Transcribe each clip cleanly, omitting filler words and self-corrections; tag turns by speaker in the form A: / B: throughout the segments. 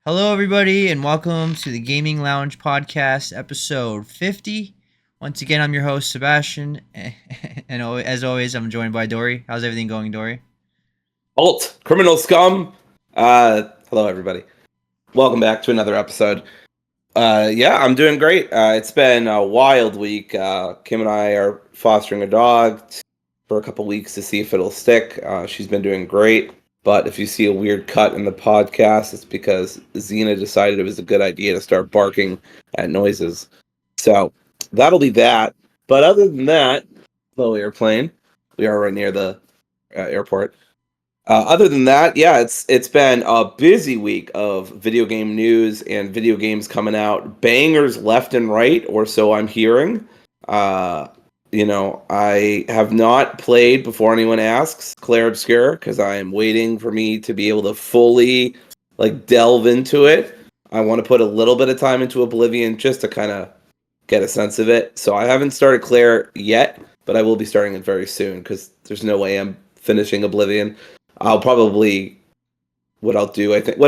A: Hello, everybody, and welcome to the Gaming Lounge Podcast, episode 50. Once again, I'm your host, Sebastian, and as always, I'm joined by Dory. How's everything going, Dory?
B: Alt, criminal scum. Hello everybody. Welcome back to another episode. Yeah, I'm doing great. It's been a wild week. Kim and I are fostering a dog for a couple weeks to see if it'll stick. She's been doing great, but if you see a weird cut in the podcast, it's because Xena decided it was a good idea to start barking at noises. So that'll be that. But other than that, hello airplane. We are right near the airport. Other than that, yeah, it's been a busy week of video game news and video games coming out, bangers left and right, or so I'm hearing. Uh, I have not played before anyone asks Claire Obscure because I am waiting for me to be able to fully delve into it. I want to put a little bit of time into Oblivion just to kind of get a sense of it. So I haven't started Claire yet, but I will be starting it very soon because there's no way I'm finishing Oblivion. I'll probably what I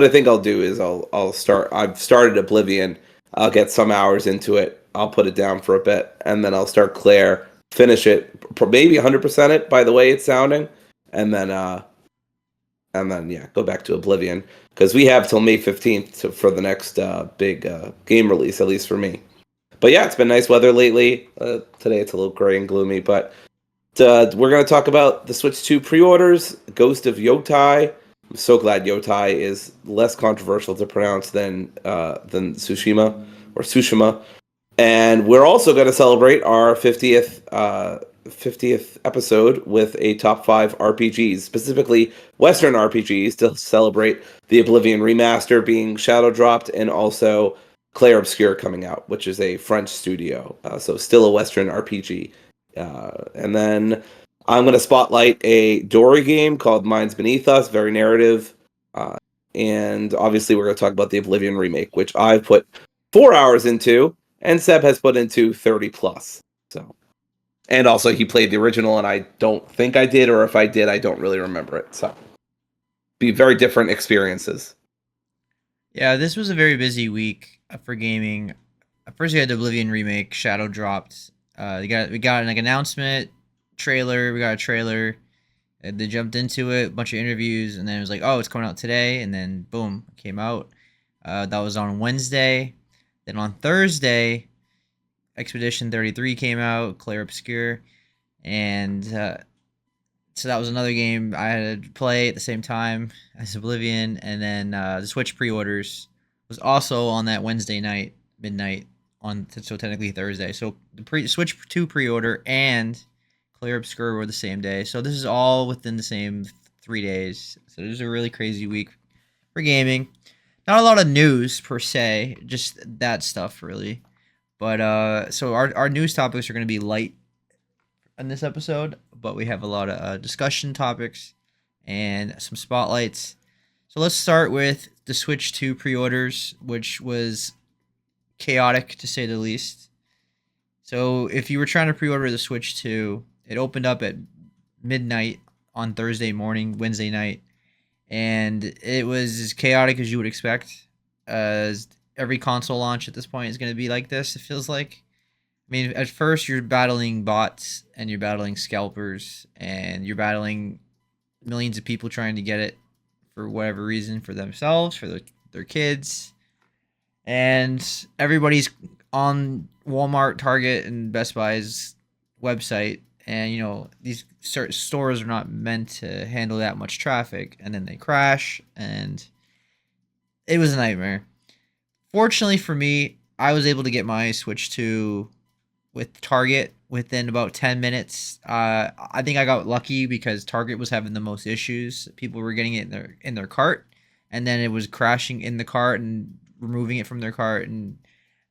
B: think I'll do is I'll start. I've started Oblivion. I'll get some hours into it. I'll put it down for a bit, and then I'll start Claire, finish it, maybe 100% it by the way it's sounding, and then yeah, go back to Oblivion because we have till May 15th for the next big game release, at least for me. But yeah, it's been nice weather lately. Today it's a little gray and gloomy, but we're going to talk about the Switch 2 pre-orders, Ghost of Yotei. I'm so glad Yotei is less controversial to pronounce than Tsushima. And we're also going to celebrate our 50th episode with a top 5 RPGs, specifically Western RPGs, to celebrate the Oblivion Remaster being shadow dropped and also Claire Obscure coming out, which is a French studio. So still a Western RPG. And then I'm going to spotlight a Dory game called Minds Beneath Us, very narrative. And obviously we're going to talk about the Oblivion Remake, which I've put 4 hours into, and Seb has put into 30 plus. So, and also he played the original, and I don't think I did, or if I did, I don't really remember it. So, be very different experiences.
A: Yeah, this was a very busy week for gaming. First, we had the Oblivion Remake, shadow dropped. We got an announcement, trailer. We got a trailer. They jumped into it, a bunch of interviews, and then it was like, oh, it's coming out today, and then boom, it came out. That was on Wednesday. Then on Thursday, Expedition 33 came out, Claire Obscure, and so that was another game I had to play at the same time as Oblivion, and then the Switch pre-orders was also on that Wednesday night, midnight, so technically Thursday. So the Switch 2 pre-order and Claire Obscure were the same day. So this is all within the same 3 days. So this is a really crazy week for gaming. Not a lot of news per se, just that stuff really. But so our news topics are going to be light in this episode, but we have a lot of discussion topics and some spotlights. So let's start with the Switch 2 pre-orders, which was chaotic to say the least. So if you were trying to pre-order the Switch 2, it opened up at midnight on Thursday morning, Wednesday night, and it was as chaotic as you would expect. As every console launch at this point is going to be like this, it feels like. I mean, at first you're battling bots and you're battling scalpers and you're battling millions of people trying to get it for whatever reason, for themselves, for their kids. And everybody's on Walmart, Target, and Best Buy's website. And, you know, these certain stores are not meant to handle that much traffic. And then they crash. And it was a nightmare. Fortunately for me, I was able to get my Switch 2 with Target within about 10 minutes. I think I got lucky because Target was having the most issues. People were getting it in their cart, and then it was crashing in the cart and removing it from their cart. And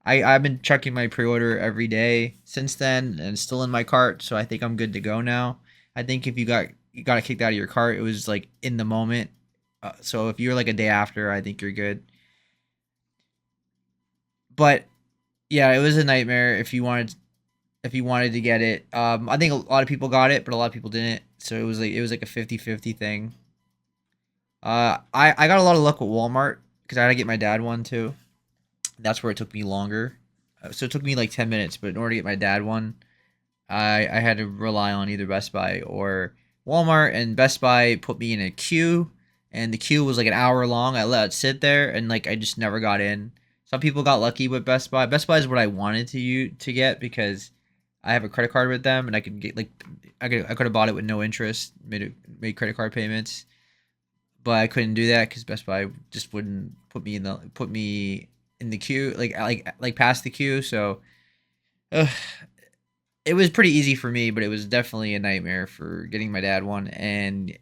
A: I've been checking my pre-order every day since then, and it's still in my cart, so I think I'm good to go now. I think if you got it kicked out of your cart, it was like in the moment. So if you're like a day after, I think you're good. But yeah, it was a nightmare if you wanted to get it. I think a lot of people got it, but a lot of people didn't. So it was like a 50-50 thing. I got a lot of luck with Walmart because I had to get my dad one too. That's where it took me longer. So it took me like 10 minutes, but in order to get my dad one, I had to rely on either Best Buy or Walmart, and Best Buy put me in a queue, and the queue was like an hour long. I let it sit there, and like I just never got in. Some people got lucky with Best Buy. Best Buy is what I wanted to get because I have a credit card with them, and I could get like I could have bought it with no interest, made credit card payments, but I couldn't do that because Best Buy just wouldn't put me in the queue, like past the queue. So ugh, it was pretty easy for me, but it was definitely a nightmare for getting my dad one and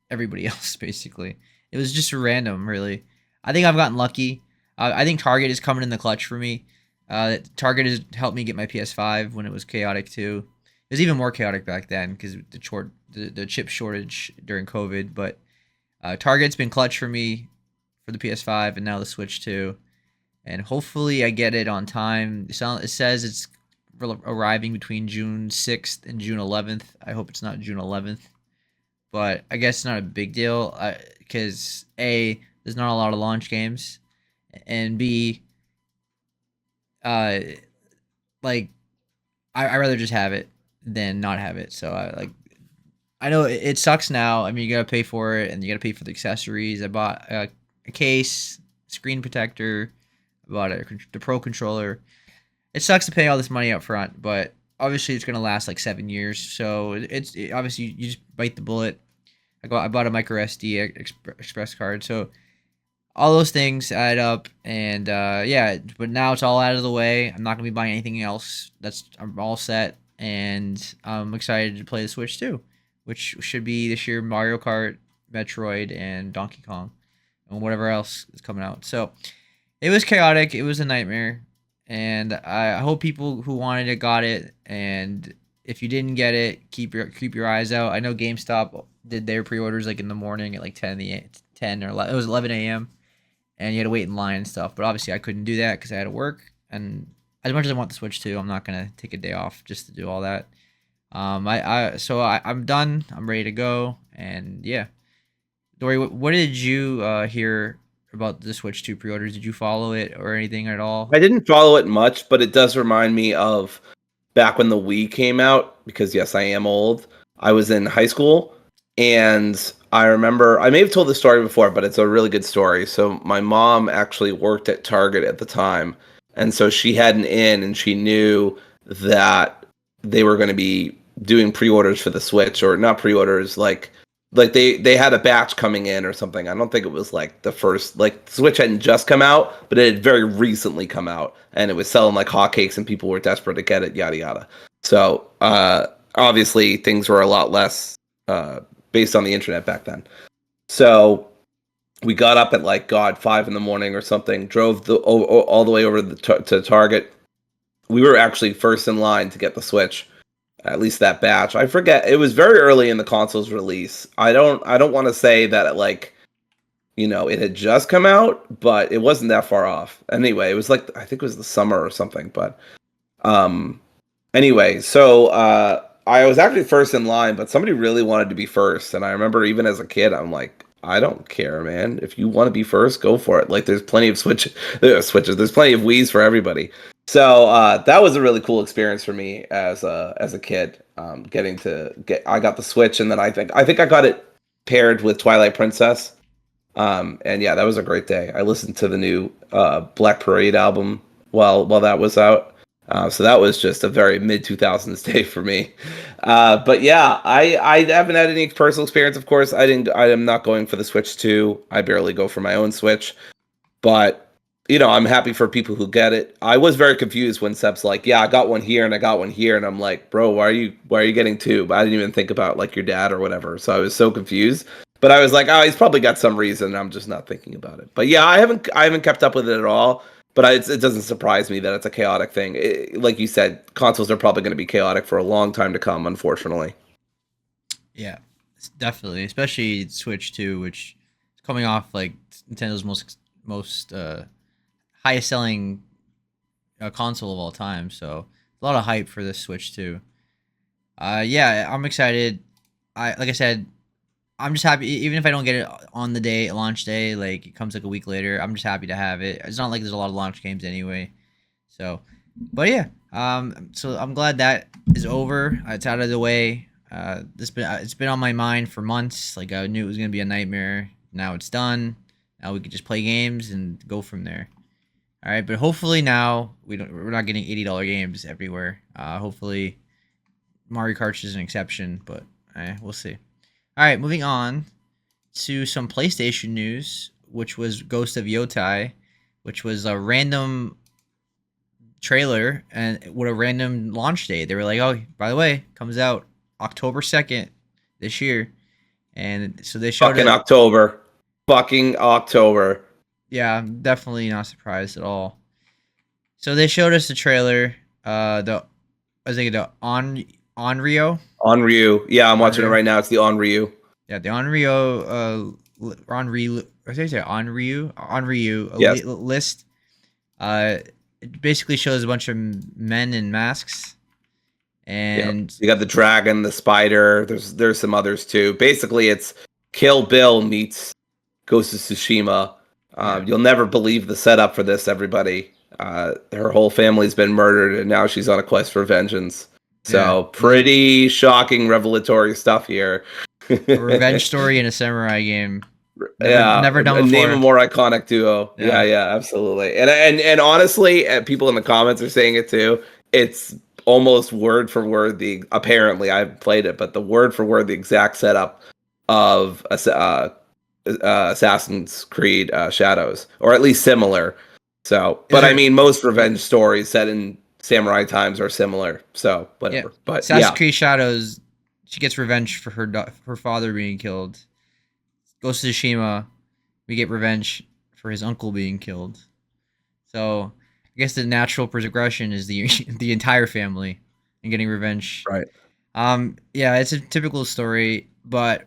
A: everybody else. Basically, it was just random, really. I think I've gotten lucky. I think Target is coming in the clutch for me. Target has helped me get my PS5 when it was chaotic too. It was even more chaotic back then because the chip shortage during COVID. But Target's been clutch for me for the PS5 and now the Switch too. And hopefully I get it on time. It says it's arriving between June 6th and June 11th. I hope it's not June 11th, but I guess it's not a big deal because A, there's not a lot of launch games, and B, uh, like I rather just have it than not have it. So I know it sucks now. I mean, you gotta pay for it, and you gotta pay for the accessories. I bought a case, screen protector, I bought the Pro controller. It sucks to pay all this money up front, but obviously it's gonna last like 7 years. So obviously you just bite the bullet. I bought a micro SD express card, so all those things add up, and yeah. But now it's all out of the way. I'm not gonna be buying anything else. I'm all set, and I'm excited to play the Switch too, which should be this year: Mario Kart, Metroid, and Donkey Kong, and whatever else is coming out. So it was chaotic. It was a nightmare, and I hope people who wanted it got it. And if you didn't get it, keep your eyes out. I know GameStop did their pre-orders like in the morning at like 10 or 11, it was 11 a.m. and you had to wait in line and stuff. But obviously, I couldn't do that because I had to work. And as much as I want the Switch too, I'm not gonna take a day off just to do all that. I'm done. I'm ready to go. And yeah, Dory, what did you hear about the Switch 2 pre-orders? Did you follow it or anything at all?
B: I didn't follow it much, but it does remind me of back when the Wii came out, because yes, I am old. I was in high school, and I remember, I may have told the story before, but it's a really good story. So my mom actually worked at Target at the time, and so she had an in, and she knew that they were going to be doing pre-orders for the Switch, or not pre-orders, like they had a batch coming in or something. I don't think it was like the first, like Switch hadn't just come out, but it had very recently come out, and it was selling like hotcakes, and people were desperate to get it, yada yada. So obviously things were a lot less based on the internet back then. So we got up at like 5 in the morning or something, drove all the way over to Target. We were actually first in line to get the Switch, at least that batch. I forget. It was very early in the console's release. I don't want to say that it had just come out, but it wasn't that far off. Anyway, it was like, I think it was the summer or something, but um anyway, so I was actually first in line, but somebody really wanted to be first, and I remember even as a kid, I'm like, I don't care, man. If you want to be first, go for it. Like, there's plenty of switches. There's plenty of Wii's for everybody. So that was a really cool experience for me as a kid. I got the Switch, and then I think I got it paired with Twilight Princess. And yeah, that was a great day. I listened to the new Black Parade album while that was out. So that was just a very mid 2000s day for me. But yeah, I haven't had any personal experience. Of course, I am not going for the Switch 2. I barely go for my own Switch. But I'm happy for people who get it. I was very confused when Seb's like, "Yeah, I got one here and I got one here," and I'm like, "Bro, why are you getting two?" But I didn't even think about like your dad or whatever. So I was so confused. But I was like, "Oh, he's probably got some reason. I'm just not thinking about it." But yeah, I haven't kept up with it at all. But it doesn't surprise me that it's a chaotic thing. Like you said, consoles are probably going to be chaotic for a long time to come, unfortunately.
A: Yeah, definitely, especially Switch 2, which is coming off like Nintendo's most highest selling console of all time. So a lot of hype for this Switch 2. Yeah, I'm excited. Like I said, I'm just happy, even if I don't get it on the day, launch day, like it comes like a week later. I'm just happy to have it. It's not like there's a lot of launch games anyway. So, but yeah, so I'm glad that is over. It's out of the way. It's been on my mind for months. Like I knew it was gonna be a nightmare. Now it's done. Now we can just play games and go from there. All right, but hopefully now we're not getting $80 games everywhere. Hopefully Mario Kart is an exception, but we'll see. All right, moving on to some PlayStation news, which was Ghost of Yotei, which was a random trailer and with a random launch date. They were like, "Oh, by the way, comes out October 2nd this year," and so they showed
B: Fucking
A: it.
B: October. Fucking October.
A: Yeah, I'm definitely not surprised at all. So they showed us the trailer. The I was thinking the Onryo.
B: Onryu. Yeah, I'm watching it
A: Onryo.
B: right now. It's the Onryu.
A: Yeah, the Onryo. Onryu. I say Onryu. Onryu
B: Yes.
A: list. It basically shows a bunch of men in masks,
B: Yep.
A: and
B: You got the dragon, the spider. There's some others too. Basically, it's Kill Bill meets Ghost of Tsushima.
A: yeah,
B: You'll never believe the setup for this, everybody. Her whole family's been murdered, and now she's on a quest for vengeance.
A: yeah.
B: So, pretty shocking, revelatory stuff here.
A: A revenge story in a samurai game.
B: Yeah,
A: Never done
B: name a
A: before.
B: more iconic duo. Yeah,
A: Yeah,
B: yeah, absolutely. And honestly, people in the comments are saying it too. It's almost word for word the apparently I've played it, but the word for word the exact setup of Assassin's Creed Shadows, or at least similar. So,
A: is
B: but I
A: there?
B: mean, most revenge stories set in samurai times are similar. So,
A: Yeah,
B: whatever. But
A: Assassin's
B: yeah,
A: Creed Shadows. She gets revenge for her father being killed. Goes to Tsushima. We get revenge for his uncle being killed. So I guess the natural progression is the the entire family and getting revenge.
B: right.
A: Yeah, it's a typical story, but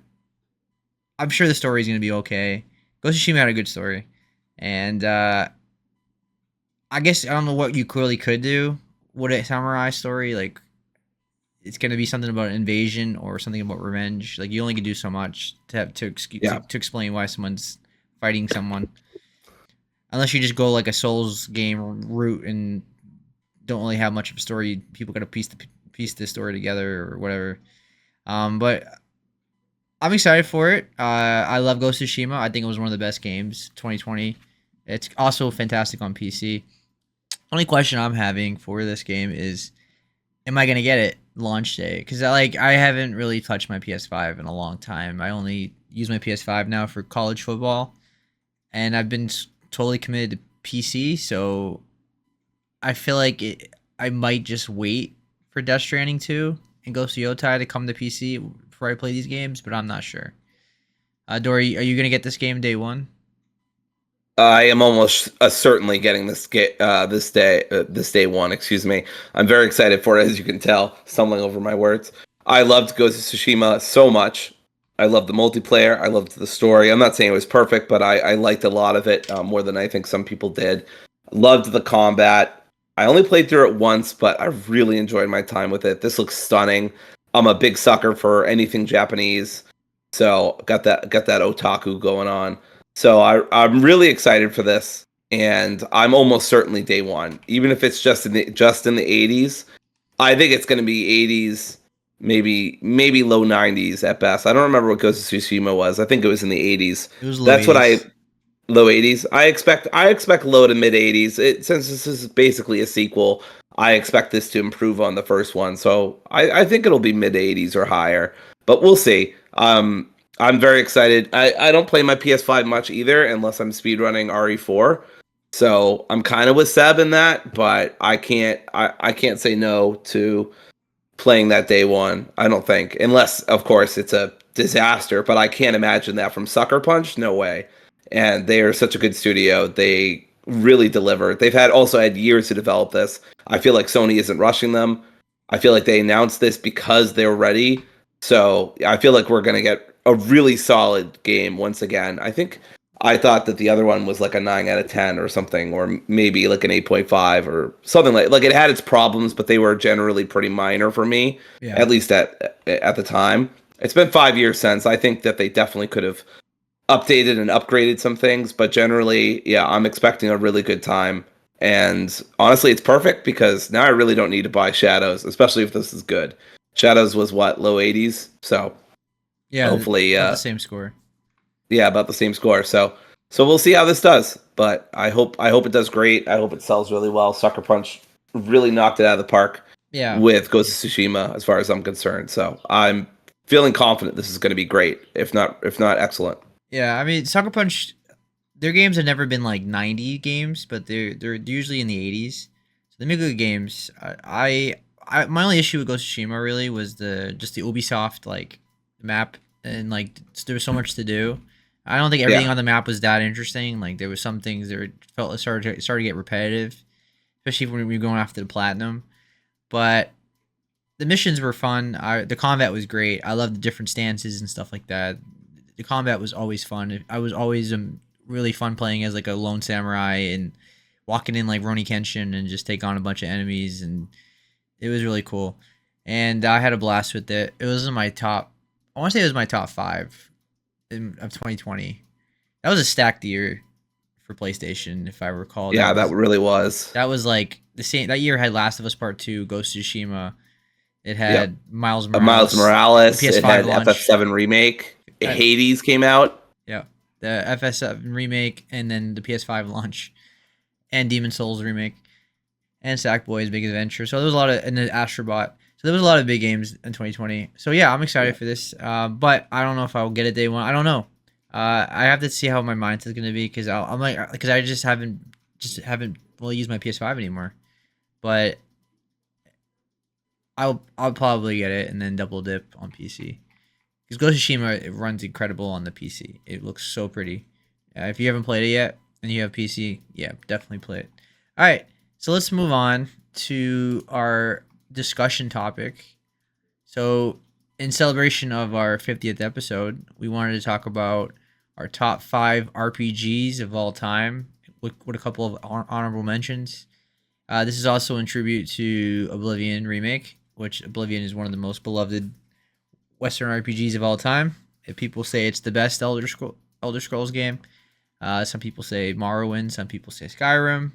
A: I'm sure the story is gonna be okay. Ghost of Tsushima had a good story, and I guess I don't know what you clearly could do with a samurai story. Like it's gonna be something about invasion or something about revenge. Like you only can do so much to have
B: Yeah,
A: to explain why someone's fighting someone, unless you just go like a Souls game route and don't really have much of a story. People got to piece this story together or whatever. But I'm excited for it. I love Ghost of Tsushima. I think it was one of the best games 2020. It's also fantastic on PC. Only question I'm having for this game is, am I gonna get it launch day? Because I haven't really touched my PS5 in a long time. I only use my PS5 now for college football, and I've been totally committed to PC. So I feel like I might just wait for Death Stranding 2 and Ghost of Yotei to come to PC before I play these games, but I'm not sure. Dory, are you gonna get this game day one?
B: I am almost certainly getting this day one. Excuse me. I'm very excited for it, as you can tell, stumbling over my words. I loved Ghost of Tsushima so much. I loved the multiplayer. I loved the story. I'm not saying it was perfect, but I liked a lot of it more than I think some people did. Loved the combat. I only played through it once, but I really enjoyed my time with it. This looks stunning. I'm a big sucker for anything Japanese, so got that otaku going on. So I'm really excited for this, and I'm almost certainly day one, even if it's just in the 80s. I think it's going to be 80s, maybe low 90s at best. I don't remember what Ghost of Tsushima was. I think it was in the 80s.
A: It was low
B: That's what I
A: 80s.
B: low 80s. I expect low to mid 80s. Since this is basically a sequel, I expect this to improve on the first one. So I think it'll be mid 80s or higher, but we'll see. I'm very excited. I don't play my PS5 much either unless I'm speedrunning RE4. So I'm kind of with Seb in that, but I can't say no to playing that day one. I don't think, unless of course it's a disaster. But I can't imagine that from Sucker Punch. No way. And they are such a good studio. They really deliver. They've had years to develop this. I feel like Sony isn't rushing them. I feel like they announced this because they're ready. So I feel like we're gonna get a really solid game once again. I thought that the other one was like a 9 out of 10 or something, or maybe like an 8.5 or something like it had its problems, but they were generally pretty minor for me,
A: Yeah.
B: at least at the time. It's been 5 years since. I think that they definitely could have updated and upgraded some things, but generally, yeah, I'm expecting a really good time. And honestly, it's perfect because now I really don't need to buy Shadows, especially if this is good. Shadows was what, low 80s? So
A: Yeah,
B: hopefully,
A: about the same score.
B: yeah, about the same score. So we'll see how this does. But I hope it does great. I hope it sells really well. Sucker Punch really knocked it out of the park
A: Yeah,
B: with Ghost of Tsushima, as far as I'm concerned. So I'm feeling confident this is going to be great, if not excellent.
A: yeah. I mean, Sucker Punch, their games have never been like 90 games, but they're usually in the 80s. So they make good games. My only issue with Ghost of Tsushima really was the Ubisoft like map, and like there was so much to do. I don't think everything
B: Yeah,
A: on the map was that interesting. Like there was some things that felt started to get repetitive, especially when we were going after the platinum. But the missions were fun. The combat was great. I loved the different stances and stuff like that. The combat was always fun. I was always really fun playing as like a lone samurai and walking in like Roni Kenshin and just take on a bunch of enemies, and it was really cool. And I had a blast with it. It was in my top. I want to say it was my top five of 2020. That was a stacked year for PlayStation, if I recall.
B: yeah, that really was.
A: That was like the same. That year had Last of Us Part Two, Ghost of Tsushima. It
B: Yep.
A: had Miles
B: Miles
A: Morales, the
B: Morales. It
A: PS5
B: had
A: launch.
B: FF7 remake.
A: Uh,
B: Hades came out.
A: yeah, the FS7 remake, and then the PS5 launch, and Demon Souls remake, and Sackboy's Big Adventure. So there was a lot of, and then Astrobot. So there was a lot of big games in 2020. So yeah, I'm excited
B: Yeah.
A: for this. But I don't know if I'll get it day one. I don't know. I have to see how my mindset is gonna be because I'm like because I just haven't really used my PS5 anymore. But I'll probably get it and then double dip on PC. Because Ghost of Tsushima, it runs incredible on the PC. It looks so pretty. If you haven't played it yet and you have PC, yeah, definitely play it. All right, so let's move on to our discussion topic. So, in celebration of our 50th episode, we wanted to talk about our top 5 RPGs of all time with a couple of honorable mentions. This is also in tribute to Oblivion Remake, which Oblivion is one of the most beloved Western RPGs of all time. If people say it's the best Elder Scrolls game. Some people say Morrowind. Some people say Skyrim.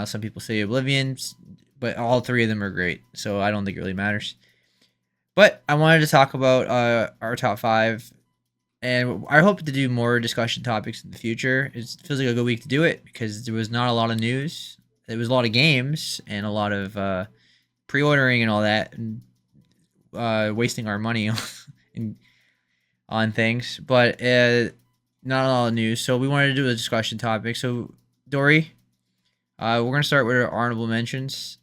A: Some people say Oblivion. But all three of them are great, so I don't think it really matters. But I wanted to talk about our top five, and I hope to do more discussion topics in the future. It feels like a good week to do it because there was not a lot of news. There was a lot of games and a lot of pre-ordering and all that, and wasting our money in, on things, but not a lot of news. So we wanted to do a discussion topic. So Dory, we're gonna start with our honorable mentions,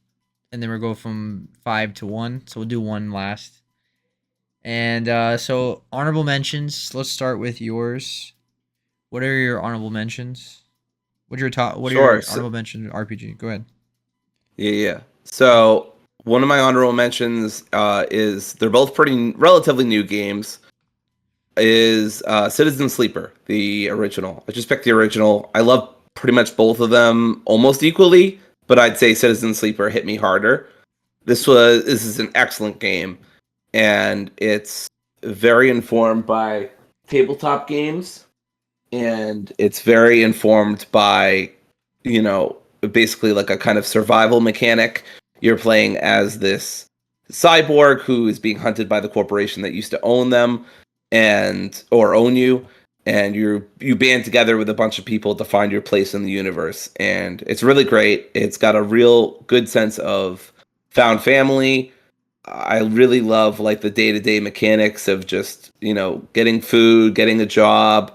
A: and then we'll go from 5 to 1. So we'll do one last. And so honorable mentions. Let's start with yours. What are your honorable mentions? What are your top? What are
B: Sure.
A: your
B: So,
A: honorable mentions? RPG. Go ahead.
B: yeah. So one of my honorable mentions is they're both pretty relatively new games. Is Citizen Sleeper, the original. I just picked the original. I love pretty much both of them almost equally, but I'd say Citizen Sleeper hit me harder. This is an excellent game, and it's very informed by tabletop games, and it's very informed by, you know, basically like a kind of survival mechanic. You're playing as this cyborg who is being hunted by the corporation that used to own them and or own you, and you band together with a bunch of people to find your place in the universe. And it's really great. It's got a real good sense of found family. I really love like the day-to-day mechanics of just, getting food, getting a job,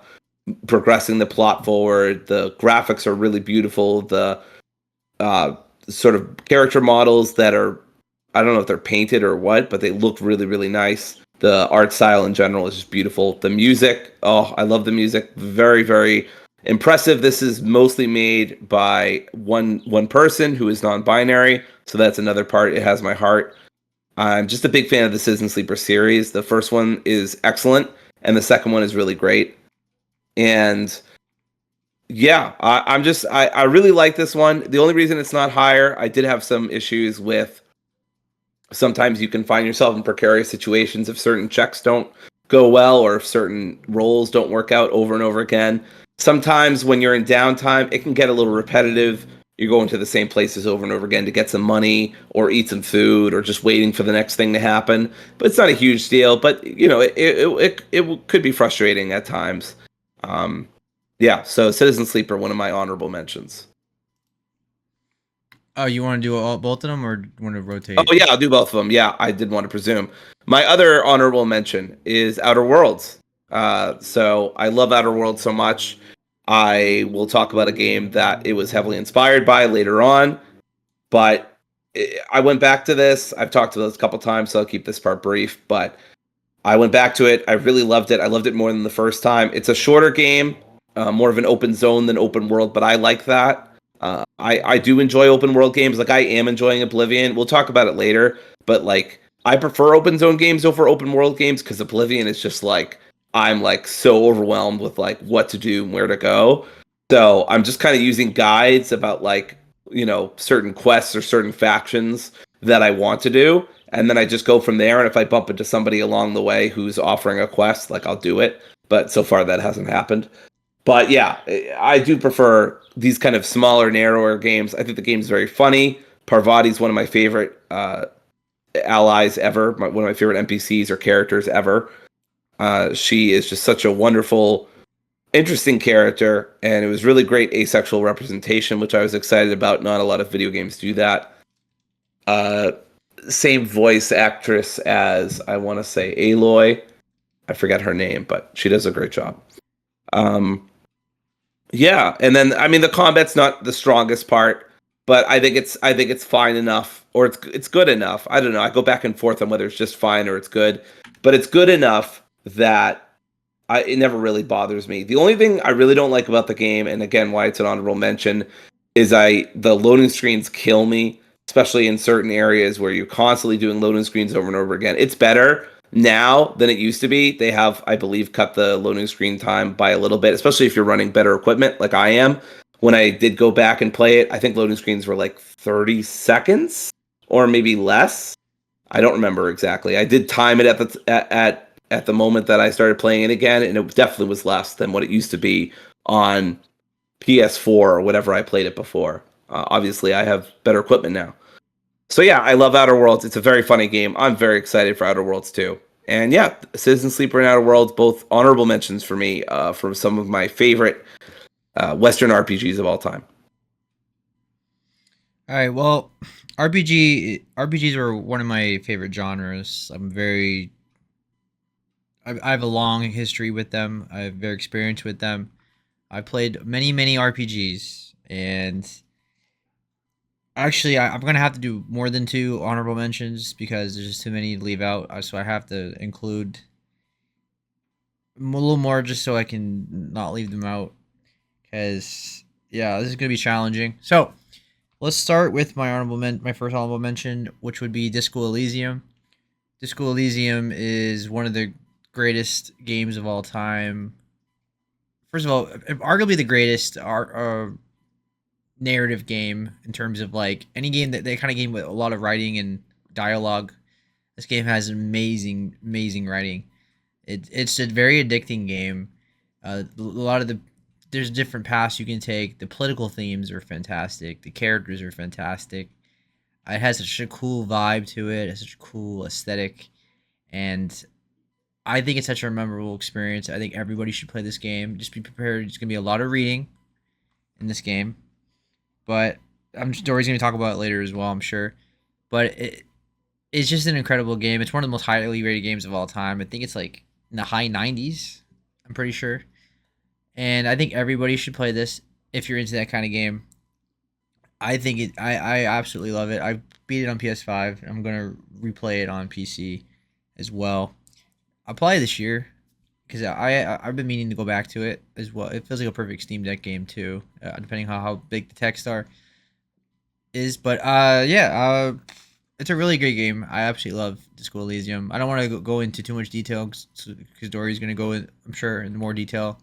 B: progressing the plot forward. The graphics are really beautiful. The uh, sort of character models that are, I don't know if they're painted or what, but they look really, really nice. The art style in general is just beautiful. The music, oh, I love the music. Very, very impressive. This is mostly made by one person who is non-binary, so that's another part. It has my heart. I'm just a big fan of the Citizen Sleeper series. The first one is excellent, and the second one is really great. And yeah, I really like this one. The only reason it's not higher, I did have some issues with Sometimes you can find yourself in precarious situations if certain checks don't go well or if certain roles don't work out over and over again. Sometimes when you're in downtime, it can get a little repetitive. You're going to the same places over and over again to get some money or eat some food or just waiting for the next thing to happen. But it's not a huge deal. But you know, it could be frustrating at times. Um, yeah. So Citizen Sleeper, one of my honorable mentions.
A: Oh, you want to do both of them, or want to
B: Oh
A: rotate?
B: yeah, I'll do both of them. Yeah, I did want to presume. My other honorable mention is Outer Worlds. So I love Outer Worlds so much. I will talk about a game that it was heavily inspired by later on, but I went back to this. I've talked about this a couple times, so I'll keep this part brief. But I went back to it. I really loved it. I loved it more than the first time. It's a shorter game, more of an open zone than open world, but I like that. I do enjoy open world games. Like I am enjoying Oblivion. We'll talk about it later, but like I prefer open zone games over open world games because Oblivion is just like I'm like so overwhelmed with like what to do and where to go. So I'm just kind of using guides about like certain quests or certain factions that I want to do, and then I just go from there. And if I bump into somebody along the way who's offering a quest, like I'll do it. But so far that hasn't happened. But yeah, I do prefer these kind of smaller, narrower games. I think the game's very funny. Parvati's one of my favorite allies ever. One of my favorite NPCs or characters ever. She is just such a wonderful, interesting character, and it was really great asexual representation, which I was excited about. Not a lot of video games do that. Uh, Same voice actress as I want to say Aloy. I forget her name, but she does a great job. Um, yeah, and then I mean the combat's not the strongest part, but I think it's fine enough, or it's good enough. I don't know. I go back and forth on whether it's just fine or it's good, but it's good enough that it never really bothers me. The only thing I really don't like about the game, and again why it's an honorable mention, is the loading screens kill me, especially in certain areas where you're constantly doing loading screens over and over again. It's better now than it used to be. They have, I believe, cut the loading screen time by a little bit, especially if you're running better equipment like I am. When I did go back and play it, I think loading screens were like 30 seconds or maybe less. I don't remember exactly. I did time it at the moment that I started playing it again, and it definitely was less than what it used to be on PS4 or whatever I played it before. Obviously, I have better equipment now. So yeah, I love Outer Worlds. It's a very funny game. I'm very excited for Outer Worlds too. And yeah, Citizen Sleeper and Outer Worlds, both honorable mentions for me from some of my favorite Western RPGs of all time.
A: All right. Well, RPGs are one of my favorite genres. I have a long history with them. I have very experience with them. I played many RPGs, and actually, I'm gonna have to do more than two honorable mentions because there's just too many to leave out. So I have to include a little more just so I can not leave them out. Because yeah, this is gonna be challenging. So let's start with my first honorable mention, which would be Disco Elysium. Disco Elysium is one of the greatest games of all time. First of all, arguably the greatest narrative game in terms of like any game that kind of game with a lot of writing and dialogue. This game has amazing writing. It's a very addicting game. A lot of there's different paths you can take. The political themes are fantastic. The characters are fantastic. It has such a cool vibe to it. It's such a cool aesthetic, and I think it's such a memorable experience. I think everybody should play this game. Just be prepared. It's gonna be a lot of reading in this game, but Dory's gonna talk about it later as well, I'm sure. But it's just an incredible game. It's one of the most highly rated games of all time. I think it's like in the high 90s. I'm pretty sure, and I think everybody should play this if you're into that kind of game. I think it. I absolutely love it. I beat it on PS5. I'm gonna replay it on PC as well. I'll play this year because I've been meaning to go back to it as well. It feels like a perfect Steam Deck game too, depending on how big the text are is. But yeah, it's a really great game. I absolutely love Disco Elysium. I don't want to go into too much detail because Dory's gonna go in, I'm sure, in more detail.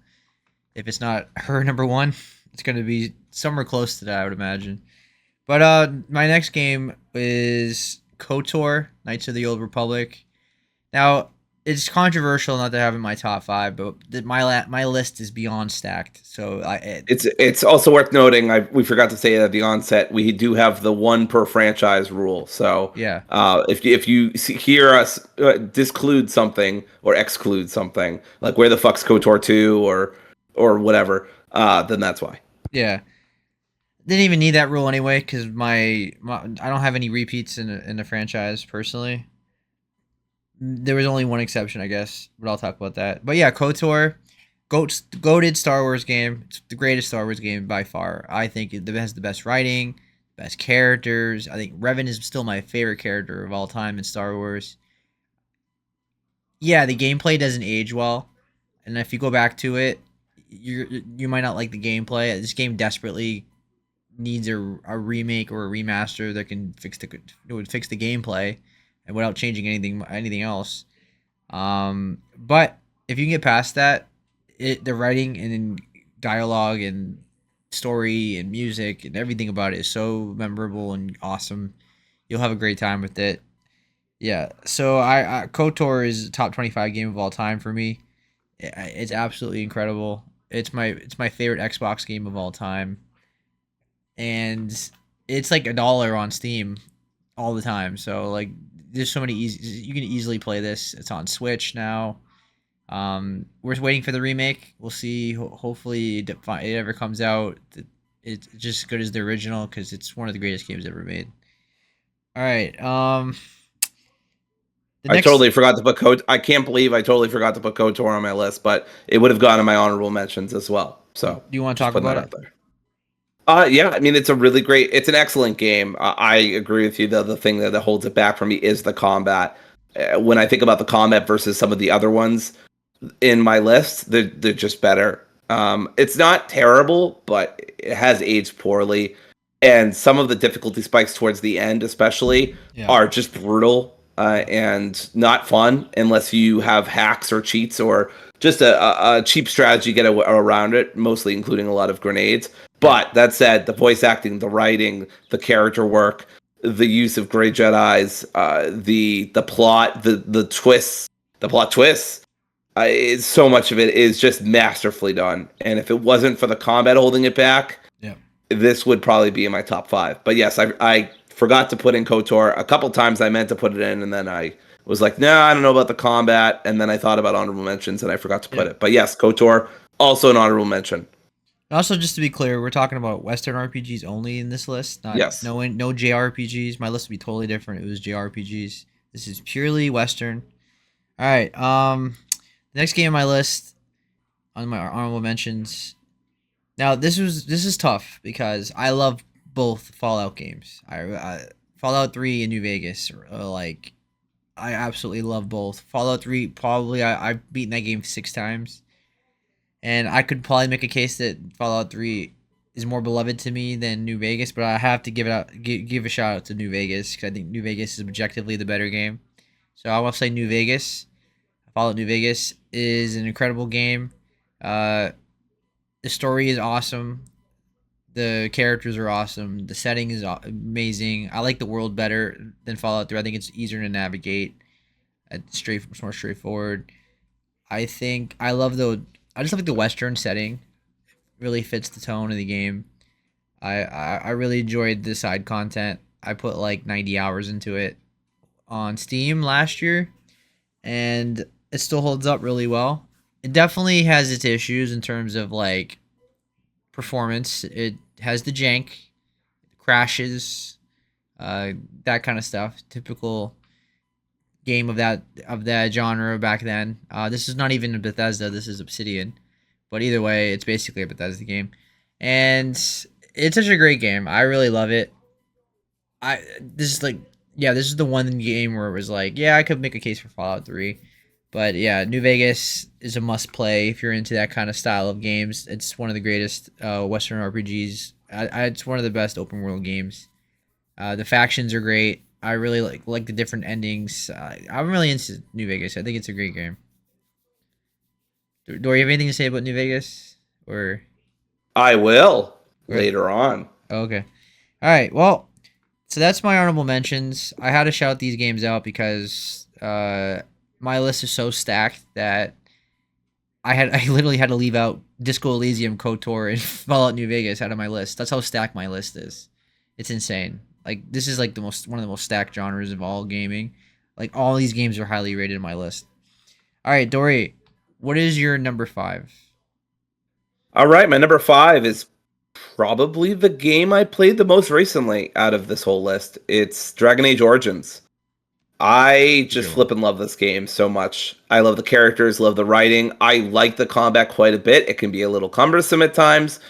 A: If it's not her number one, it's gonna be somewhere close to that, I would imagine. But my next game is KOTOR, Knights of the Old Republic. Now, it's controversial not to have in my top five, but my list is beyond stacked. So
B: It's also worth noting. We forgot to say at the onset we do have the one per franchise rule. So
A: yeah,
B: if you hear us disclude something or exclude something, like where the fuck's KOTOR 2 or whatever, then that's why.
A: yeah. Didn't even need that rule anyway because I don't have any repeats in the franchise personally. There was only one exception, I guess, but I'll talk about that. But yeah, KOTOR, goated Star Wars game. It's the greatest Star Wars game by far. I think it has the best writing, best characters. I think Revan is still my favorite character of all time in Star Wars. Yeah, the gameplay doesn't age well, and if you go back to it, you might not like the gameplay. This game desperately needs a remake or a remaster that can fix the gameplay, and without changing anything else. But if you can get past that, the writing and dialogue and story and music and everything about it is so memorable and awesome. You'll have a great time with it. Yeah. So I KOTOR is a top 25 game of all time for me. It's absolutely incredible. It's my favorite Xbox game of all time, and it's like $1 on Steam all the time. So like, there's so many easy. You can easily play this. It's on Switch now. We're waiting for the remake. We'll see. Hopefully, it ever comes out. It's just as good as the original because it's one of the greatest games ever made. All right. The
B: I
A: next.
B: totally forgot to put I can't believe I totally forgot to put KOTOR on my list, but it would have gone in my honorable mentions as well.
A: Do
B: So
A: you want to
B: just
A: talk
B: putting
A: about
B: that
A: it?
B: out there. Yeah, I mean it's an excellent game. I agree with you. The thing that holds it back for me is the combat. When I think about the combat versus some of the other ones in my list, they're just better. It's not terrible, but it has aged poorly, and some of the difficulty spikes towards the end, especially,
A: Yeah.
B: are just brutal and not fun unless you have hacks or cheats or just a cheap strategy to get around it, mostly including a lot of grenades.
A: Yeah.
B: But that said, the voice acting, the writing, the character work, the use of Grey Jedi's, the plot, the twists, the plot twists. So much of it is just masterfully done. And if it wasn't for the combat holding it back,
A: Yeah.
B: this would probably be in my top five. But yes, I forgot to put in KOTOR a couple times. I meant to put it in, and then I was like, no, I don't know about the combat. And then I thought about honorable mentions, and I forgot to put
A: Yeah.
B: it. But yes, KOTOR also an honorable mention.
A: Also, just to be clear, we're talking about Western RPGs only in this list. Not
B: Yes.
A: no JRPGs. My list would be totally different. It was JRPGs. This is purely Western. All right. The next game on my list on my honorable mentions. Now this is tough because I love both Fallout games. Fallout 3 and New Vegas. Like, I absolutely love both. Fallout 3 probably I've beaten that game 6 times, and I could probably make a case that Fallout 3 is more beloved to me than New Vegas, but I have to give a shout out to New Vegas because I think New Vegas is objectively the better game. So I will say New Vegas. Fallout New Vegas is an incredible game. Uh, the story is awesome. The characters are awesome. The setting is amazing. I like the world better than Fallout 3. I think it's easier to navigate. It's more straightforward. I think I love the. I just like the Western setting. Really fits the tone of the game. I really enjoyed the side content. I put like 90 hours into it on Steam last year, and it still holds up really well. It definitely has its issues in terms of like performance. It has the jank, crashes, uh, that kind of stuff. Typical game of that genre back then. This is not even a Bethesda. This is Obsidian, but either way, it's basically a Bethesda game, and it's such a great game. I really love it. This is like, yeah, this is the one game where it was like, yeah, I could make a case for Fallout 3. But yeah, New Vegas is a must play if you're into that kind of style of games. It's one of the greatest Western RPGs. It's one of the best open world games. The factions are great. I really like the different endings. I'm really into New Vegas. I think it's a great game. Do you have anything to say about New Vegas? Or,
B: I will
A: or
B: later on.
A: oh, okay. All right. Well, So that's my honorable mentions. I had to shout these games out because my list is so stacked that I literally had to leave out Disco Elysium, KOTOR, and Fallout New Vegas out of my list. That's how stacked my list is. It's insane. Like this is like the most one of the most stacked genres of all gaming. Like all these games are highly rated in my list. All right, Dory, what is your number 5?
B: All right, my number 5 is probably the game I played the most recently out of this whole list. It's Dragon Age Origins. I
A: It's a
B: just
A: good one.
B: flip and love this game so much. I love the characters, love the writing. I like the combat quite a bit. It can be a little cumbersome at times,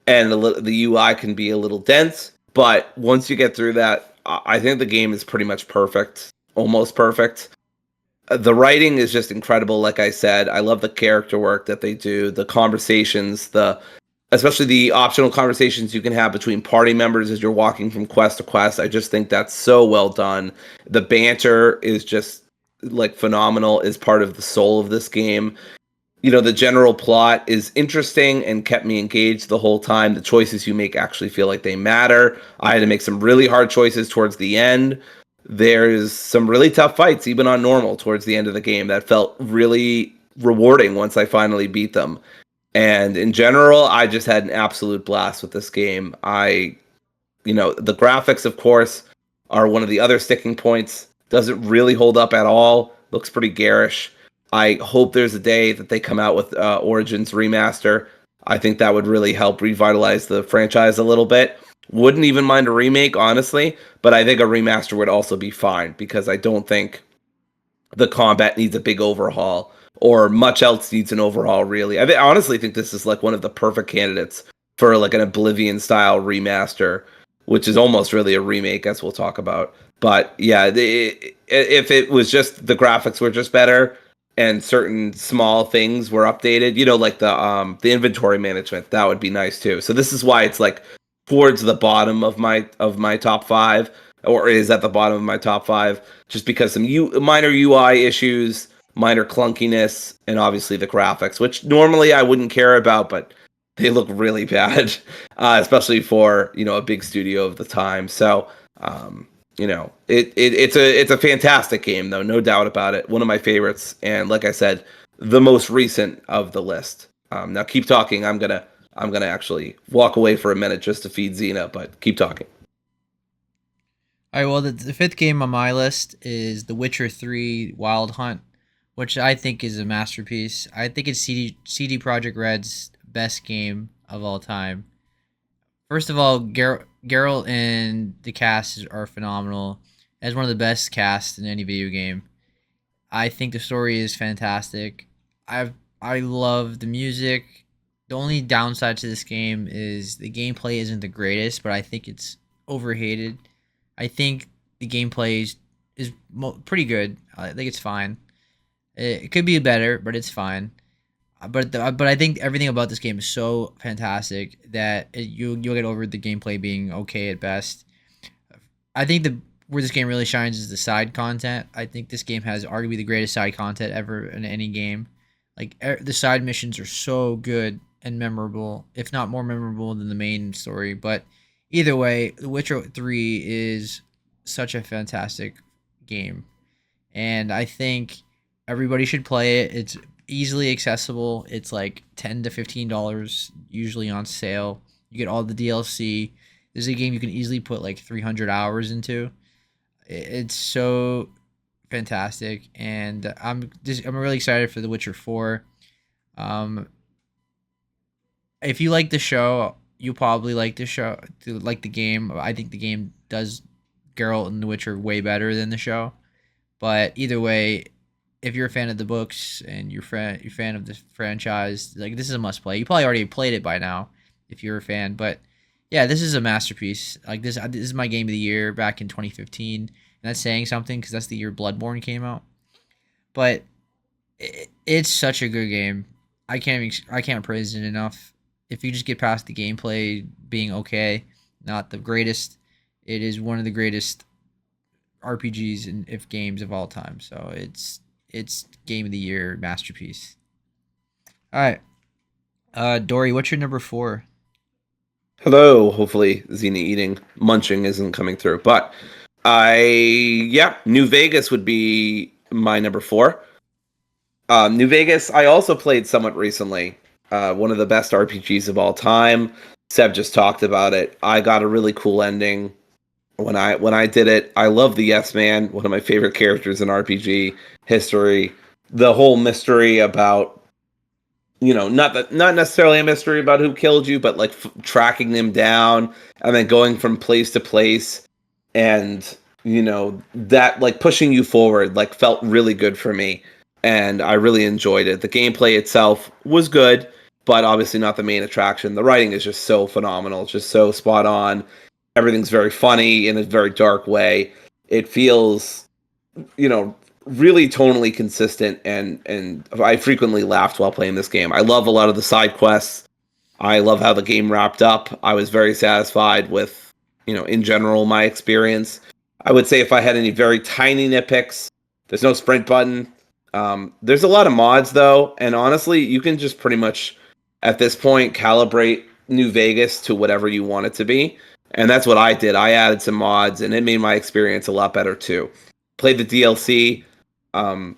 B: and the UI can be a little dense. But once you get through that, I think the game is pretty much perfect, almost perfect. The writing is just incredible. Like I said, I love the character work that they do, the conversations, the especially the optional conversations you can have between party members as you're walking from quest to quest. I just think that's so well done. The banter is just like phenomenal, is part of the soul of this game. The general plot is interesting and kept me engaged the whole time. The choices you make actually feel like they matter. I had to make some really hard choices towards the end. There's some really tough fights, even on normal, towards the end of the game that felt really rewarding once I finally beat them. And in general, I just had an absolute blast with this game. The graphics, of course, are one of the other sticking points. Doesn't really hold up at all. Looks pretty garish. I hope there's a day that they come out with Origins Remaster. I think that would really help revitalize the franchise a little bit. Wouldn't even mind a remake, honestly, but I think a remaster would also be fine because I don't think the combat needs a big overhaul or much else needs an overhaul, really. I honestly think this is like one of the perfect candidates for like an Oblivion style remaster, which is almost really a remake, as we'll talk about. But yeah, if it was just the graphics were just better and certain small things were updated, like the inventory management, that would be nice too. So this is why it's like towards the bottom of my top 5, or is at the bottom of my top 5, just because some minor UI issues, minor clunkiness, and obviously the graphics, which normally I wouldn't care about, but they look really bad, especially for a big studio of the time. So it's a fantastic game though, no doubt about it. One of my favorites, and like I said, the most recent of the list. Now keep talking. I'm gonna actually walk away for a minute just to feed Xena, but keep talking.
A: All right, well, the fifth game on my list is The Witcher 3 Wild Hunt, which I think is a masterpiece. I think it's CD Projekt Red's best game of all time. First of all, Geralt and the cast are phenomenal. As one of the best casts in any video game. I think the story is fantastic. I love the music. The only downside to this game is the gameplay isn't the greatest, but I think it's overhated. I think the gameplay is pretty good. I think it's fine. It could be better, but it's fine. But I think everything about this game is so fantastic that you'll get over the gameplay being okay at best. I think the where this game really shines is the side content. I think this game has arguably the greatest side content ever in any game. Like the side missions are so good and memorable, if not more memorable than the main story. But either way, The Witcher 3 is such a fantastic game, and I think everybody should play it. It's easily accessible. It's like $10 to $15 usually on sale. You get all the DLC. This is a game you can easily put like 300 hours into. It's so fantastic, and I'm really excited for The Witcher 4. Um, if you like the show, you probably like the show, like the game. I think the game does Geralt and The Witcher way better than the show. But either way, if you're a fan of the books and you're fan of the franchise, like this is a must play. You probably already played it by now if you're a fan, but yeah, this is a masterpiece. Like this is my game of the year back in 2015, and that's saying something because that's the year Bloodborne came out. But it's such a good game. I can't praise it enough. If you just get past the gameplay being okay, not the greatest, it is one of the greatest RPGs and if games of all time. So it's game of the year masterpiece. All right, Dory, what's your number 4?
B: Hello. Hopefully, Xena eating, munching isn't coming through. But yeah, New Vegas would be my number four. New Vegas, I also played somewhat recently. One of the best RPGs of all time. Seb just talked about it. I got a really cool ending when I did it. I love the Yes Man, one of my favorite characters in RPG history. The whole mystery about not necessarily a mystery about who killed you, but like tracking them down and then going from place to place, and that like pushing you forward like felt really good for me, and I really enjoyed it. The gameplay itself was good, but obviously not the main attraction. The writing is just so phenomenal, it's just so spot on. Everything's very funny in a very dark way. It feels you know really tonally consistent, and I frequently laughed while playing this game. I love a lot of the side quests. I love how the game wrapped up. I was very satisfied with in general my experience. I would say if I had any very tiny nitpicks, there's no sprint button. There's a lot of mods though, and honestly you can just pretty much at this point calibrate New Vegas to whatever you want it to be, and that's what I did. I added some mods and it made my experience a lot better too. Played the DLC. um,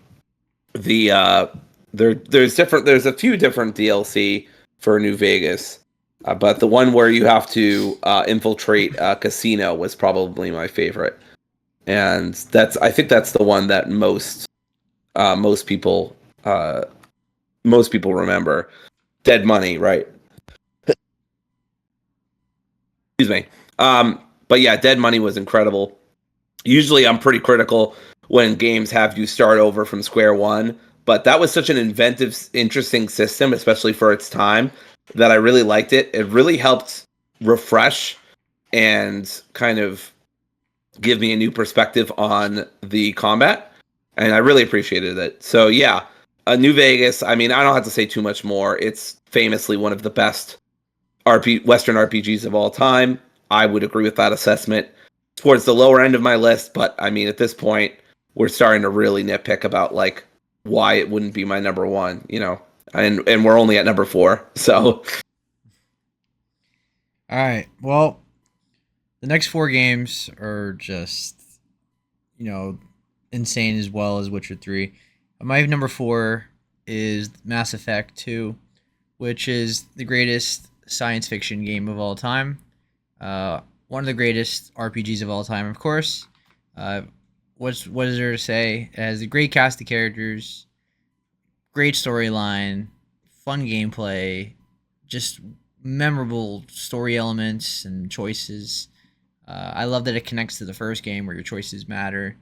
B: the there's a few different DLC for New Vegas, but the one where you have to infiltrate a casino was probably my favorite, and I think that's the one that uh, most people uh, most people remember. Dead Money, right? Excuse me. But yeah, Dead Money was incredible. Usually I'm pretty critical when games have you start over from square one, but that was such an inventive, interesting system, especially for its time, that I really liked it. It really helped refresh and kind of give me a new perspective on the combat, and I really appreciated it. So yeah, New Vegas. I mean, I don't have to say too much more. It's famously one of the best Western RPGs of all time. I would agree with that assessment. Towards the lower end of my list, but I mean, at this point, we're starting to really nitpick about like why it wouldn't be my number one, and we're only at number four. So
A: All right. Well, the next four games are just you know insane as well as Witcher 3. My number 4 is Mass Effect 2, which is the greatest science fiction game of all time. One of the greatest RPGs of all time, of course. Uh, what is there to say? It has a great cast of characters, great storyline, fun gameplay, just memorable story elements and choices. I love that it connects to the first game where your choices matter.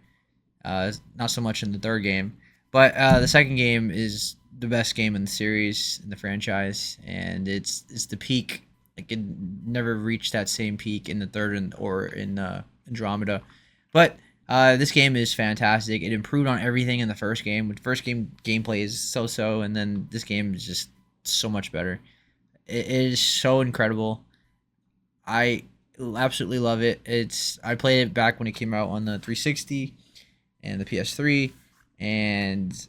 A: Not so much in the third game, but the second game is the best game in the series in the franchise, and it's the peak. Like it never reached that same peak in the third or in Andromeda, but this game is fantastic. It improved on everything in the first game. The first game gameplay is so, and then this game is just so much better. It is so incredible. I absolutely love it. I played it back when it came out on the 360 and the PS3, and